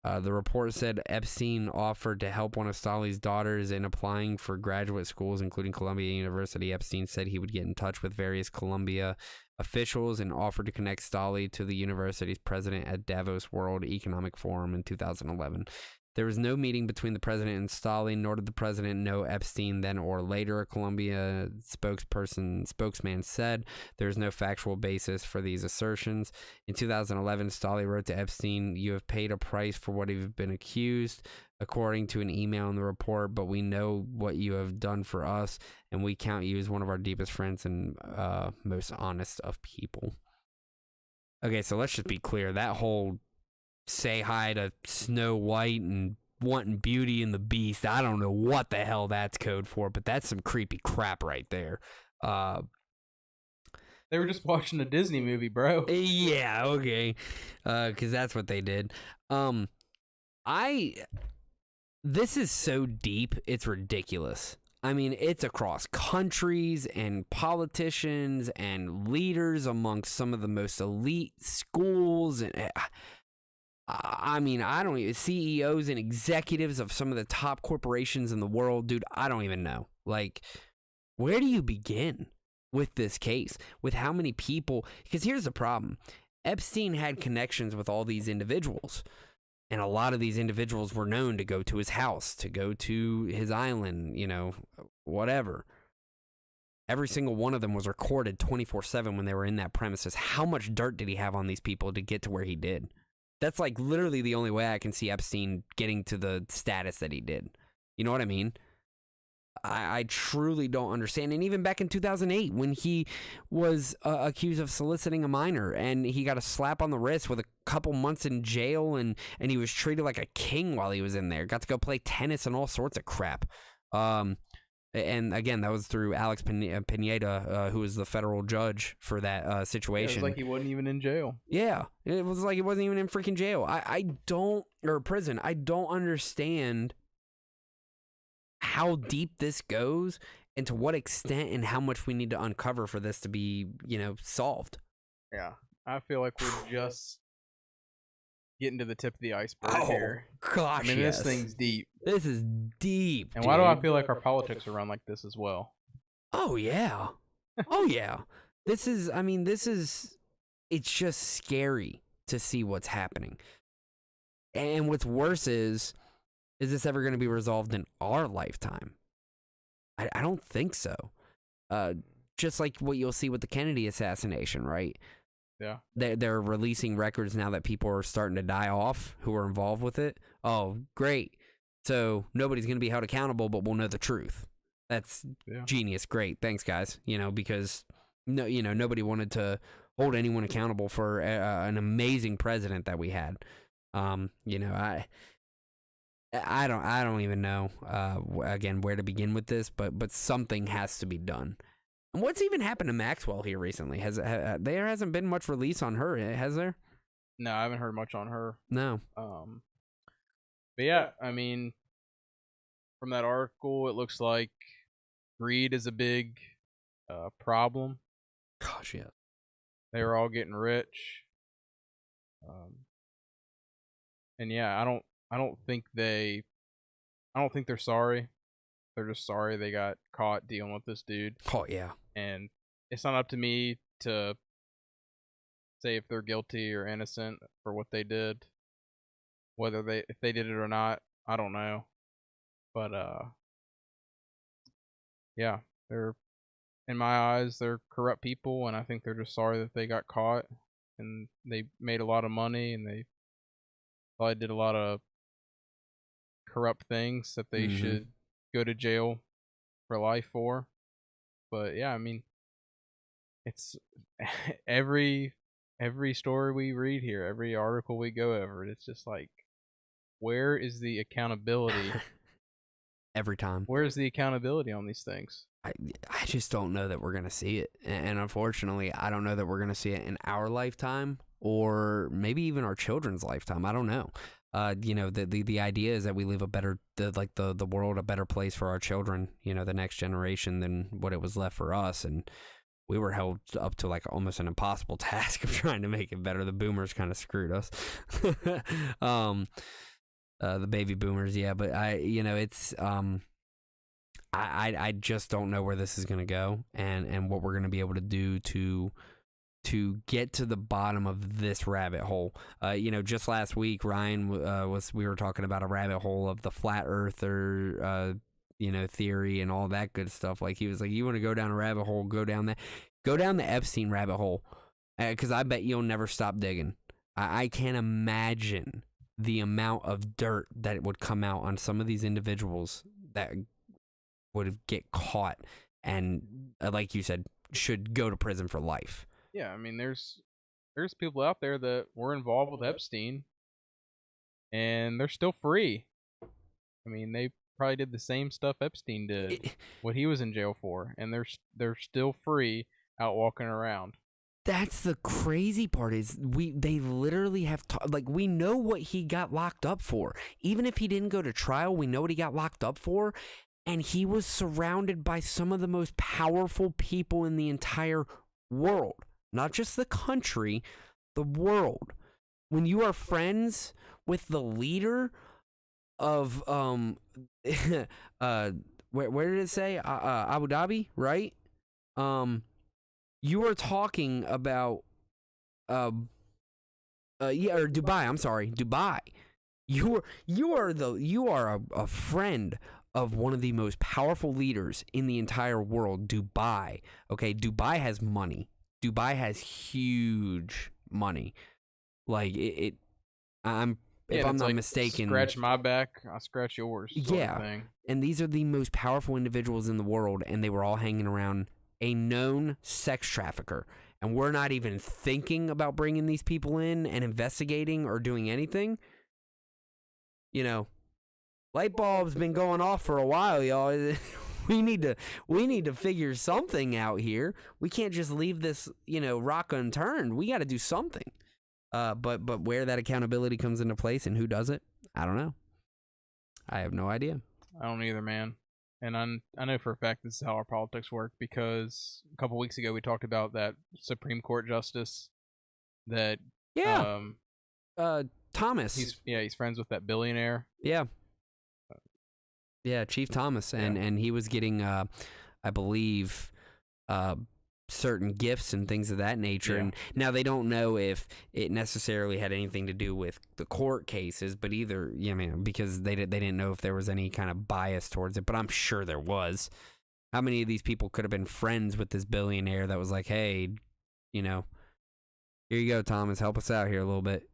The report said Epstein offered to help one of Stolley's daughters in applying for graduate schools, including Columbia University. Epstein said he would get in touch with various Columbia officials and offered to connect Stolley to the university's president at Davos World Economic Forum in 2011. There was no meeting between the president and Stolley, nor did the president know Epstein then or later. A Columbia spokesman said there is no factual basis for these assertions. In 2011, Stolley wrote to Epstein, "You have paid a price for what you've been accused, according to an email in the report, but we know what you have done for us, and we count you as one of our deepest friends and most honest of people." Okay, so let's just be clear. That whole say hi to Snow White and wanting Beauty and the Beast, I don't know what the hell that's code for, but that's some creepy crap right there. They were just watching a Disney movie, bro. Yeah, okay. Because that's what they did. This is so deep, it's ridiculous. I mean, it's across countries and politicians and leaders amongst some of the most elite schools and CEOs and executives of some of the top corporations in the world. Dude, I don't even know. Like, where do you begin with this case? With how many people? Because here's the problem. Epstein had connections with all these individuals. And a lot of these individuals were known to go to his house, to go to his island, whatever. Every single one of them was recorded 24/7 when they were in that premises. How much dirt did he have on these people to get to where he did? That's like literally the only way I can see Epstein getting to the status that he did. You know what I mean? I truly don't understand. And even back in 2008, when he was accused of soliciting a minor and he got a slap on the wrist with a couple months in jail and he was treated like a king while he was in there. Got to go play tennis and all sorts of crap. And again, that was through Alex Pineda, who was the federal judge for that situation. It was like he wasn't even in jail. Yeah, it was like he wasn't even in freaking jail. Or prison. I don't understand how deep this goes and to what extent and how much we need to uncover for this to be, solved. Yeah, I feel like we're just getting to the tip of the iceberg here. Gosh, this thing's deep. This is deep. And why do I feel like our politics are run like this as well? Oh yeah. Oh yeah. It's just scary to see what's happening. And what's worse is this ever going to be resolved in our lifetime? I don't think so. Just like what you'll see with the Kennedy assassination, right? Yeah. They're releasing records now that people are starting to die off who were involved with it. Oh, great. So nobody's going to be held accountable, but we'll know the truth. That's genius. Great. Thanks, guys. Because nobody wanted to hold anyone accountable for an amazing president that we had. I don't even know again where to begin with this, but something has to be done. And what's even happened to Maxwell here recently? There hasn't been much release on her, has there? No, I haven't heard much on her. No. But yeah, from that article, it looks like greed is a big problem. Gosh, yeah. They were all getting rich. And yeah, I don't think they're sorry. They're just sorry they got caught dealing with this dude. Oh yeah. And it's not up to me to say if they're guilty or innocent for what they did. If they did it or not, I don't know. But yeah, they're in my eyes they're corrupt people, and I think they're just sorry that they got caught, and they made a lot of money, and they probably did a lot of corrupt things that they Mhm. should go to jail for life for. But yeah, I mean, it's every story we read here, every article we go over, it's just like, where is the accountability? Every time. Where's the accountability on these things? I just don't know that we're going to see it. And unfortunately, I don't know that we're going to see it in our lifetime or maybe even our children's lifetime. I don't know. The idea is that we leave the world a better place for our children, the next generation, than what it was left for us. And we were held up to like almost an impossible task of trying to make it better. The boomers kind of screwed us. The baby boomers, yeah, but I just don't know where this is going to go and what we're going to be able to do to get to the bottom of this rabbit hole. Just last week, Ryan we were talking about a rabbit hole of the flat earther theory and all that good stuff. Like, he was like, you want to go down a rabbit hole, go down the Epstein rabbit hole, because I bet you'll never stop digging. I can't imagine the amount of dirt that would come out on some of these individuals that would get caught and, like you said, should go to prison for life. Yeah, I mean, there's people out there that were involved with Epstein, and they're still free. I mean, they probably did the same stuff Epstein did, what he was in jail for, and they're still free out walking around. That's the crazy part, is they literally have we know what he got locked up for. Even if he didn't go to trial, we know what he got locked up for, and he was surrounded by some of the most powerful people in the entire world. Not just the country, the world. When you are friends with the leader of where did it say? Abu Dhabi, right? You are talking about or Dubai. I'm sorry, Dubai. You are a friend of one of the most powerful leaders in the entire world, Dubai. Okay, Dubai has money. Dubai has huge money. Like if I'm not mistaken, scratch my back, I'll scratch yours. Yeah, thing. And these are the most powerful individuals in the world, and they were all hanging around a known sex trafficker, and we're not even thinking about bringing these people in and investigating or doing anything. Light bulb's been going off for a while, y'all. We need to figure something out here. We can't just leave this, rock unturned. We got to do something. But where that accountability comes into place and who does it, I don't know. I have no idea. I don't either, man. And I know for a fact this is how our politics work, because a couple weeks ago we talked about that Supreme Court justice that Thomas. He's friends with that billionaire. Yeah, Chief Thomas, and he was getting I believe certain gifts and things of that nature. And now they don't know if it necessarily had anything to do with the court cases, but either, because they didn't know if there was any kind of bias towards it, but I'm sure there was. How many of these people could have been friends with this billionaire that was like, hey, here you go, Thomas, help us out here a little bit.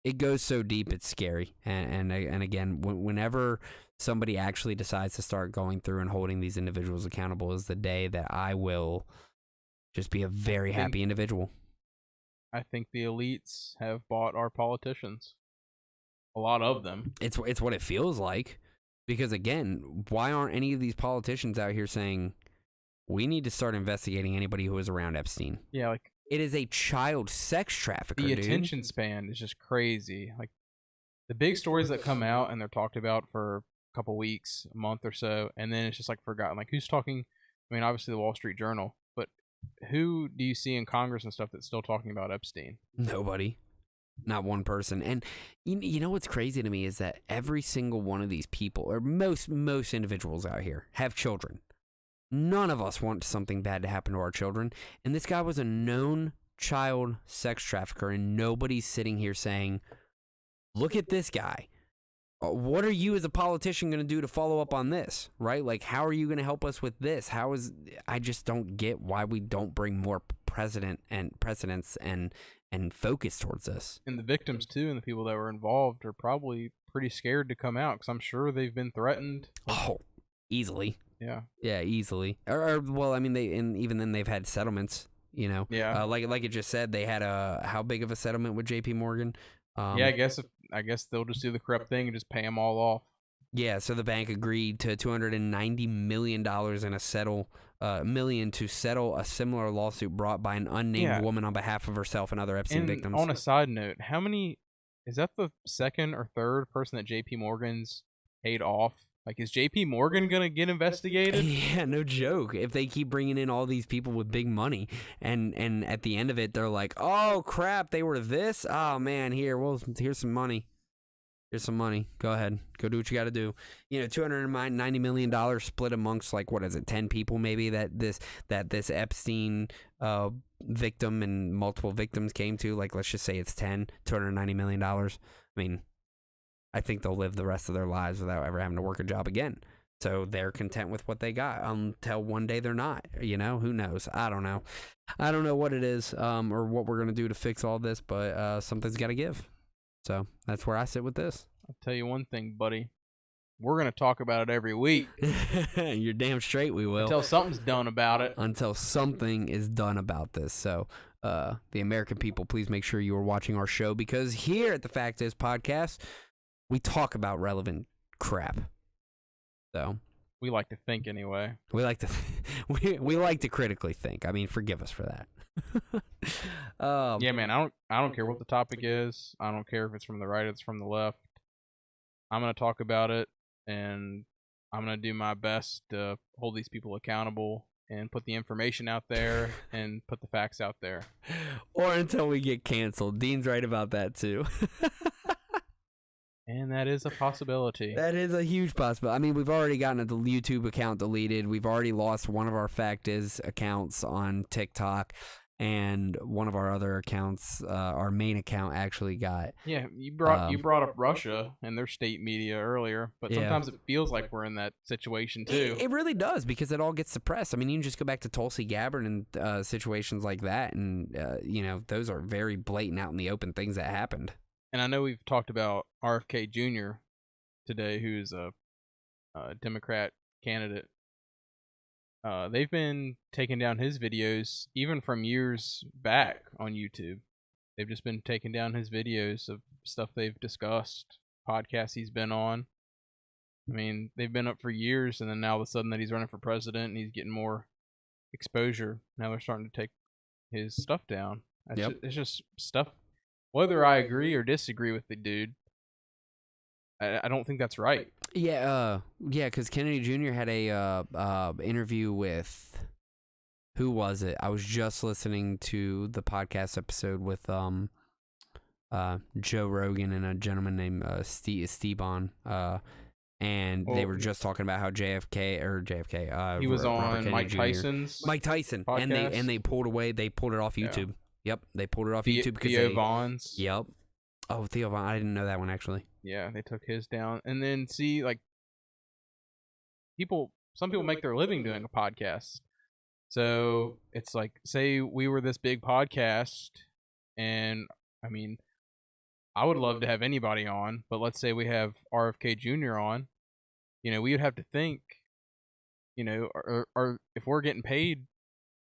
It goes so deep, it's scary. And again, whenever somebody actually decides to start going through and holding these individuals accountable is the day that I will just be a very happy individual. I think the elites have bought our politicians. A lot of them. It's what it feels like. Because again, why aren't any of these politicians out here saying, we need to start investigating anybody who was around Epstein? Yeah, it is a child sex trafficker, The attention span is just crazy. Like, the big stories that come out and they're talked about for a couple weeks, a month or so, and then it's just forgotten. Like, who's talking? I mean, obviously the Wall Street Journal, but who do you see in Congress and stuff that's still talking about Epstein? Nobody. Not one person. And you know what's crazy to me is that every single one of these people, or most individuals out here, have children. None of us want something bad to happen to our children. And this guy was a known child sex trafficker, and nobody's sitting here saying, look at this guy. what are you as a politician going to do to follow up on this, right? Like, how are you going to help us with this? I just don't get why we don't bring more precedents and focus towards this. And the victims too, and the people that were involved are probably pretty scared to come out because I'm sure they've been threatened. Oh, easily. Yeah. Yeah, easily. Or well, I mean, even then they've had settlements. You know. Yeah. Like it just said, they had how big of a settlement with J.P. Morgan? Yeah, I guess they'll just do the corrupt thing and just pay them all off. Yeah, so the bank agreed to $290 million to settle a similar lawsuit brought by an unnamed woman on behalf of herself and other Epstein victims. On a side note, is that the second or third person that J.P. Morgan's paid off? Like, is J.P. Morgan going to get investigated? Yeah, no joke. If they keep bringing in all these people with big money and at the end of it, they're like, oh, crap, they were this? Oh, man, here's some money. Here's some money. Go ahead. Go do what you got to do. You know, $290 million split amongst, like, what is it, 10 people maybe that this Epstein victim and multiple victims came to. Like, let's just say it's 10, $290 million. I mean, I think they'll live the rest of their lives without ever having to work a job again. So they're content with what they got until one day they're not. You know, who knows? I don't know. I don't know what it is or what we're going to do to fix all this, but something's got to give. So that's where I sit with this. I'll tell you one thing, buddy. We're going to talk about it every week. You're damn straight we will. Until something's done about it. Until something is done about this. So the American people, please make sure you are watching our show, because here at the Fact Is Podcast, we talk about relevant crap. So we like to think anyway. We like to we like to critically think. I mean, forgive us for that. Yeah, man. I don't care what the topic is. I don't care if it's from the right or it's from the left. I'm gonna talk about it, and I'm gonna do my best to hold these people accountable and put the information out there and put the facts out there. Or until we get canceled. Dean's right about that too. And that is a possibility. That is a huge possibility. I mean, we've already gotten the YouTube account deleted. We've already lost one of our Fact Is accounts on TikTok, and one of our other accounts, our main account, actually got. Yeah, you brought up Russia and their state media earlier, but sometimes it feels like we're in that situation too. It really does, because it all gets suppressed. I mean, you can just go back to Tulsi Gabbard and situations like that, and you know, those are very blatant, out in the open things that happened. And I know we've talked about RFK Jr. today, who's a Democrat candidate. They've been taking down his videos even from years back on YouTube. They've just been taking down his videos of stuff they've discussed, podcasts he's been on. I mean, they've been up for years, and then now all of a sudden that he's running for president and he's getting more exposure, now they're starting to take his stuff down. It's just stuff. Whether I agree or disagree with the dude, I don't think that's right. Yeah, because Kennedy Jr. had a interview with, who was it? I was just listening to the podcast episode with Joe Rogan and a gentleman named Esteban, and they were just talking about how JFK, he was on Kennedy Mike Jr. Tyson's podcast. and they pulled it off YouTube. Yeah. Yep, they pulled it off YouTube because Theo Von's. Yep. Oh, Theo Von. I didn't know that one, actually. Yeah, they took his down. And then see, like, some people make their living doing a podcast. So it's like, say we were this big podcast, and I mean, I would love to have anybody on, but let's say we have RFK Jr. on, you know, we would have to think, you know, or if we're getting paid,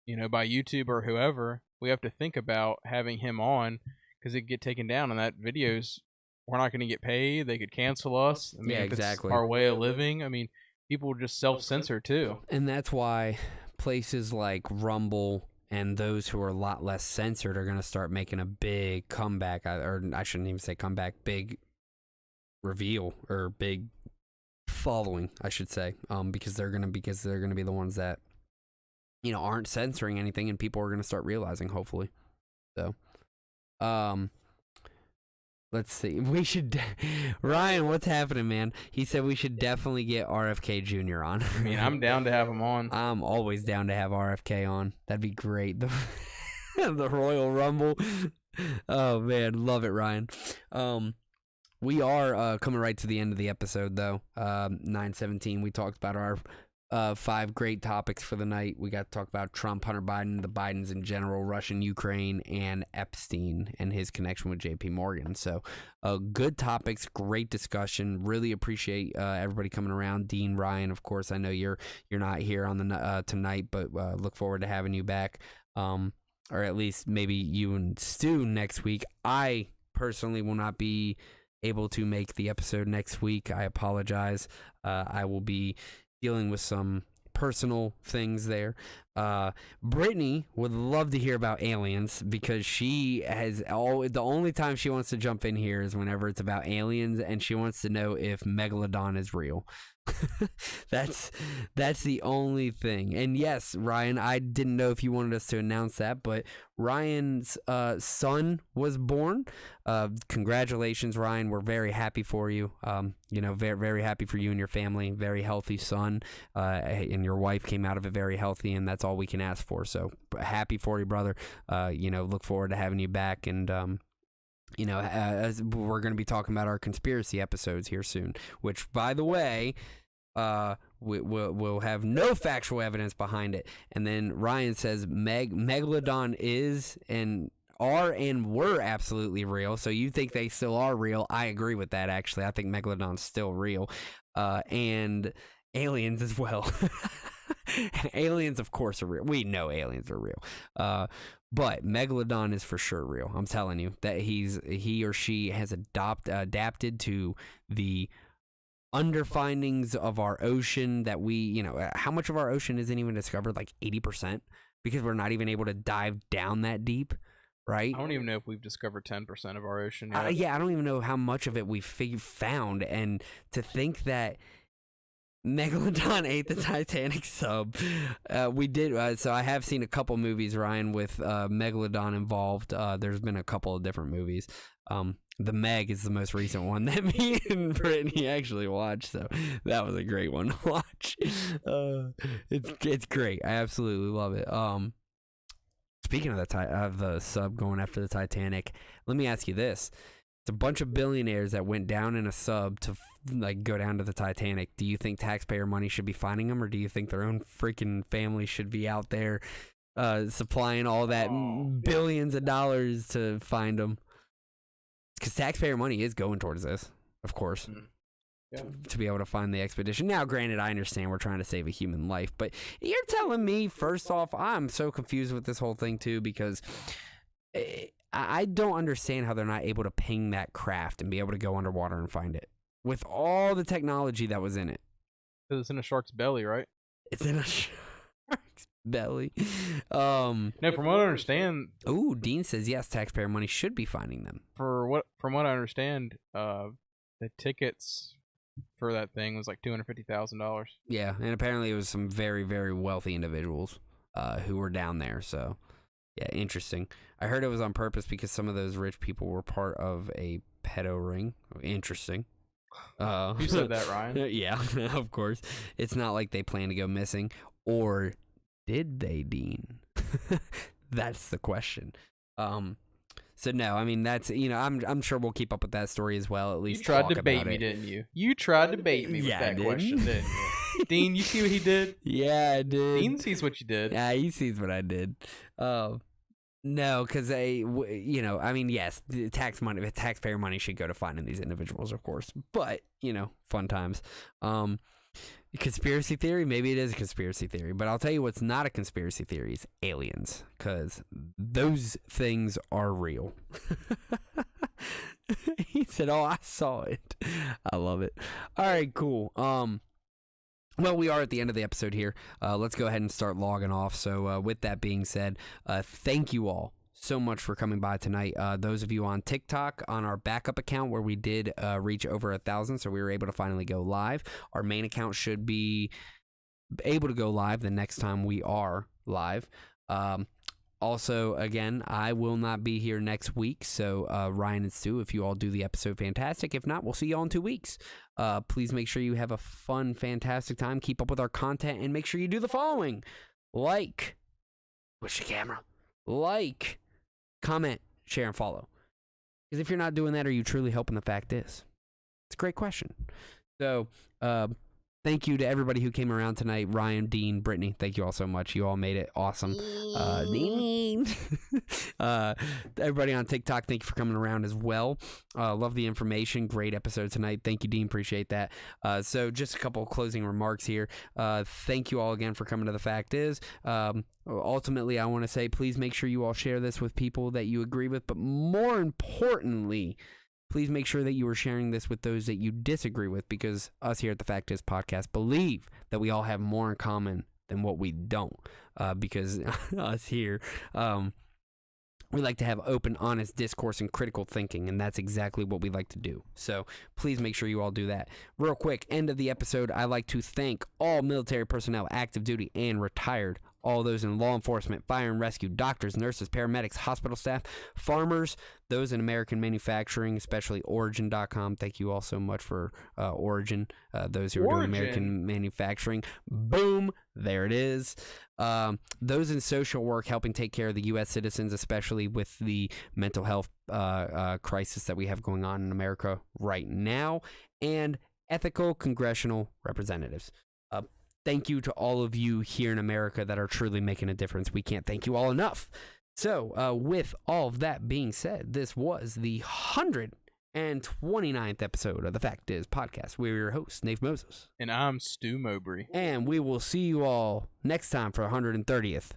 you know, by YouTube or whoever, we have to think about having him on, because it could get taken down, and that videos, we're not going to get paid. They could cancel us. I mean, yeah, if exactly. It's our way of living. I mean, people will just self-censor too. And that's why places like Rumble and those who are a lot less censored are going to start making a big comeback, or I shouldn't even say comeback, big reveal or big following, I should say, because they're going to be the ones that, you know, aren't censoring anything, and people are going to start realizing, hopefully. So, let's see. We should, Ryan, what's happening, man? He said we should definitely get RFK Jr. on. I mean, I'm down to have him on. I'm always down to have RFK on. That'd be great. The Royal Rumble. Oh man, love it, Ryan. We are coming right to the end of the episode, though. 9:17. We talked about our 5 great topics for the night. We got to talk about Trump, Hunter Biden, the Bidens in general, Russian, Ukraine, and Epstein and his connection with J.P. Morgan. So, good topics, great discussion. Really appreciate everybody coming around. Dean, Ryan, of course. I know you're not here on the tonight, but look forward to having you back. Or at least maybe you and Stu next week. I personally will not be able to make the episode next week. I apologize. I will be dealing with some personal things there. Brittany would love to hear about aliens because she has the only time she wants to jump in here is whenever it's about aliens, and she wants to know if Megalodon is real. That's the only thing. And yes, Ryan, I didn't know if you wanted us to announce that, but Ryan's son was born. Congratulations, Ryan. We're very happy for you. Very, very happy for you and your family. Very healthy son, and your wife came out of it very healthy, and that's all we can ask for. So happy for you, brother. Look forward to having you back, and as we're going to be talking about our conspiracy episodes here soon, which, by the way, we'll have no factual evidence behind it. And then Ryan says Megalodon is and were absolutely real. So you think they still are real? I agree with that, actually. I think Megalodon's still real. And aliens as well. Aliens, of course, are real. We know aliens are real. But Megalodon is for sure real. I'm telling you that he or she has adapted to the underfindings of our ocean that we, how much of our ocean isn't even discovered? Like 80%, because we're not even able to dive down that deep, right? I don't even know if we've discovered 10% of our ocean yet. I don't even know how much of it we found. And to think that Megalodon ate the Titanic sub. We did. So I have seen a couple movies, Ryan, with Megalodon involved. There's been a couple of different movies. The Meg is the most recent one that me and Brittany actually watched. So that was a great one to watch. It's great. I absolutely love it. Speaking of the sub going after the Titanic, let me ask you this. It's a bunch of billionaires that went down in a sub to go down to the Titanic. Do you think taxpayer money should be finding them, or do you think their own freaking family should be out there supplying all that billions of dollars to find them? Because taxpayer money is going towards this, of course, to be able to find the expedition. Now, granted, I understand we're trying to save a human life, but you're telling me, first off, I'm so confused with this whole thing, too, because I don't understand how they're not able to ping that craft and be able to go underwater and find it with all the technology that was in it. It's in a shark's belly, right? It's in a shark's belly. No, from what I understand. Ooh, Dean says yes. Taxpayer money should be finding them. From what I understand, the tickets for that thing was like $250,000. Yeah, and apparently it was some very, very wealthy individuals who were down there. So. Yeah, interesting. I heard it was on purpose because some of those rich people were part of a pedo ring. Interesting. You said that, Ryan. Yeah, of course. It's not like they plan to go missing. Or did they, Dean? That's the question. So no, I mean, that's, I'm sure we'll keep up with that story as well. At least you tried to bait me, didn't you? You tried to bait me with that question, didn't you? Dean, you see what he did? Yeah, I did. Dean sees what you did. Yeah, he sees what I did. No, because yes, the taxpayer money should go to finding these individuals, of course. But, fun times. Conspiracy theory? Maybe it is a conspiracy theory. But I'll tell you what's not a conspiracy theory is aliens. Because those things are real. He said, oh, I saw it. I love it. All right, cool. Well, we are at the end of the episode here. Let's go ahead and start logging off. So with that being said, thank you all so much for coming by tonight. Those of you on TikTok, on our backup account where we did reach over 1,000, so we were able to finally go live. Our main account should be able to go live the next time we are live. Also, again, I will not be here next week, so Ryan and Stu, if you all do the episode, fantastic. If not, we'll see you all in 2 weeks. Please make sure you have a fun, fantastic time. Keep up with our content, and make sure you do the following. Like, where's your camera? Like, comment, share, and follow. Because if you're not doing that, are you truly helping? The fact is, It's a great question. So, thank you to everybody who came around tonight. Ryan, Dean, Brittany, thank you all so much. You all made it awesome. Dean. Everybody on TikTok, thank you for coming around as well. Love the information. Great episode tonight. Thank you, Dean. Appreciate that. So just a couple of closing remarks here. Thank you all again for coming to The Fact Is. Ultimately, I want to say, please make sure you all share this with people that you agree with, but more importantly, please make sure that you are sharing this with those that you disagree with, because us here at the Fact Is podcast believe that we all have more in common than what we don't. Because us here, we like to have open, honest discourse and critical thinking, and that's exactly what we like to do. So please make sure you all do that. Real quick, end of the episode, I like to thank all military personnel, active duty and retired, all those in law enforcement, fire and rescue, doctors, nurses, paramedics, hospital staff, farmers, those in American manufacturing, especially Origin.com. Thank you all so much for Origin, those who are doing American manufacturing. Boom, there it is. Those in social work, helping take care of the U.S. citizens, especially with the mental health crisis that we have going on in America right now, and ethical congressional representatives. Thank you to all of you here in America that are truly making a difference. We can't thank you all enough. So, with all of that being said, this was the 129th episode of The Fact Is podcast. We're your host, Nate Moses. And I'm Stu Mowbray. And we will see you all next time for 130th.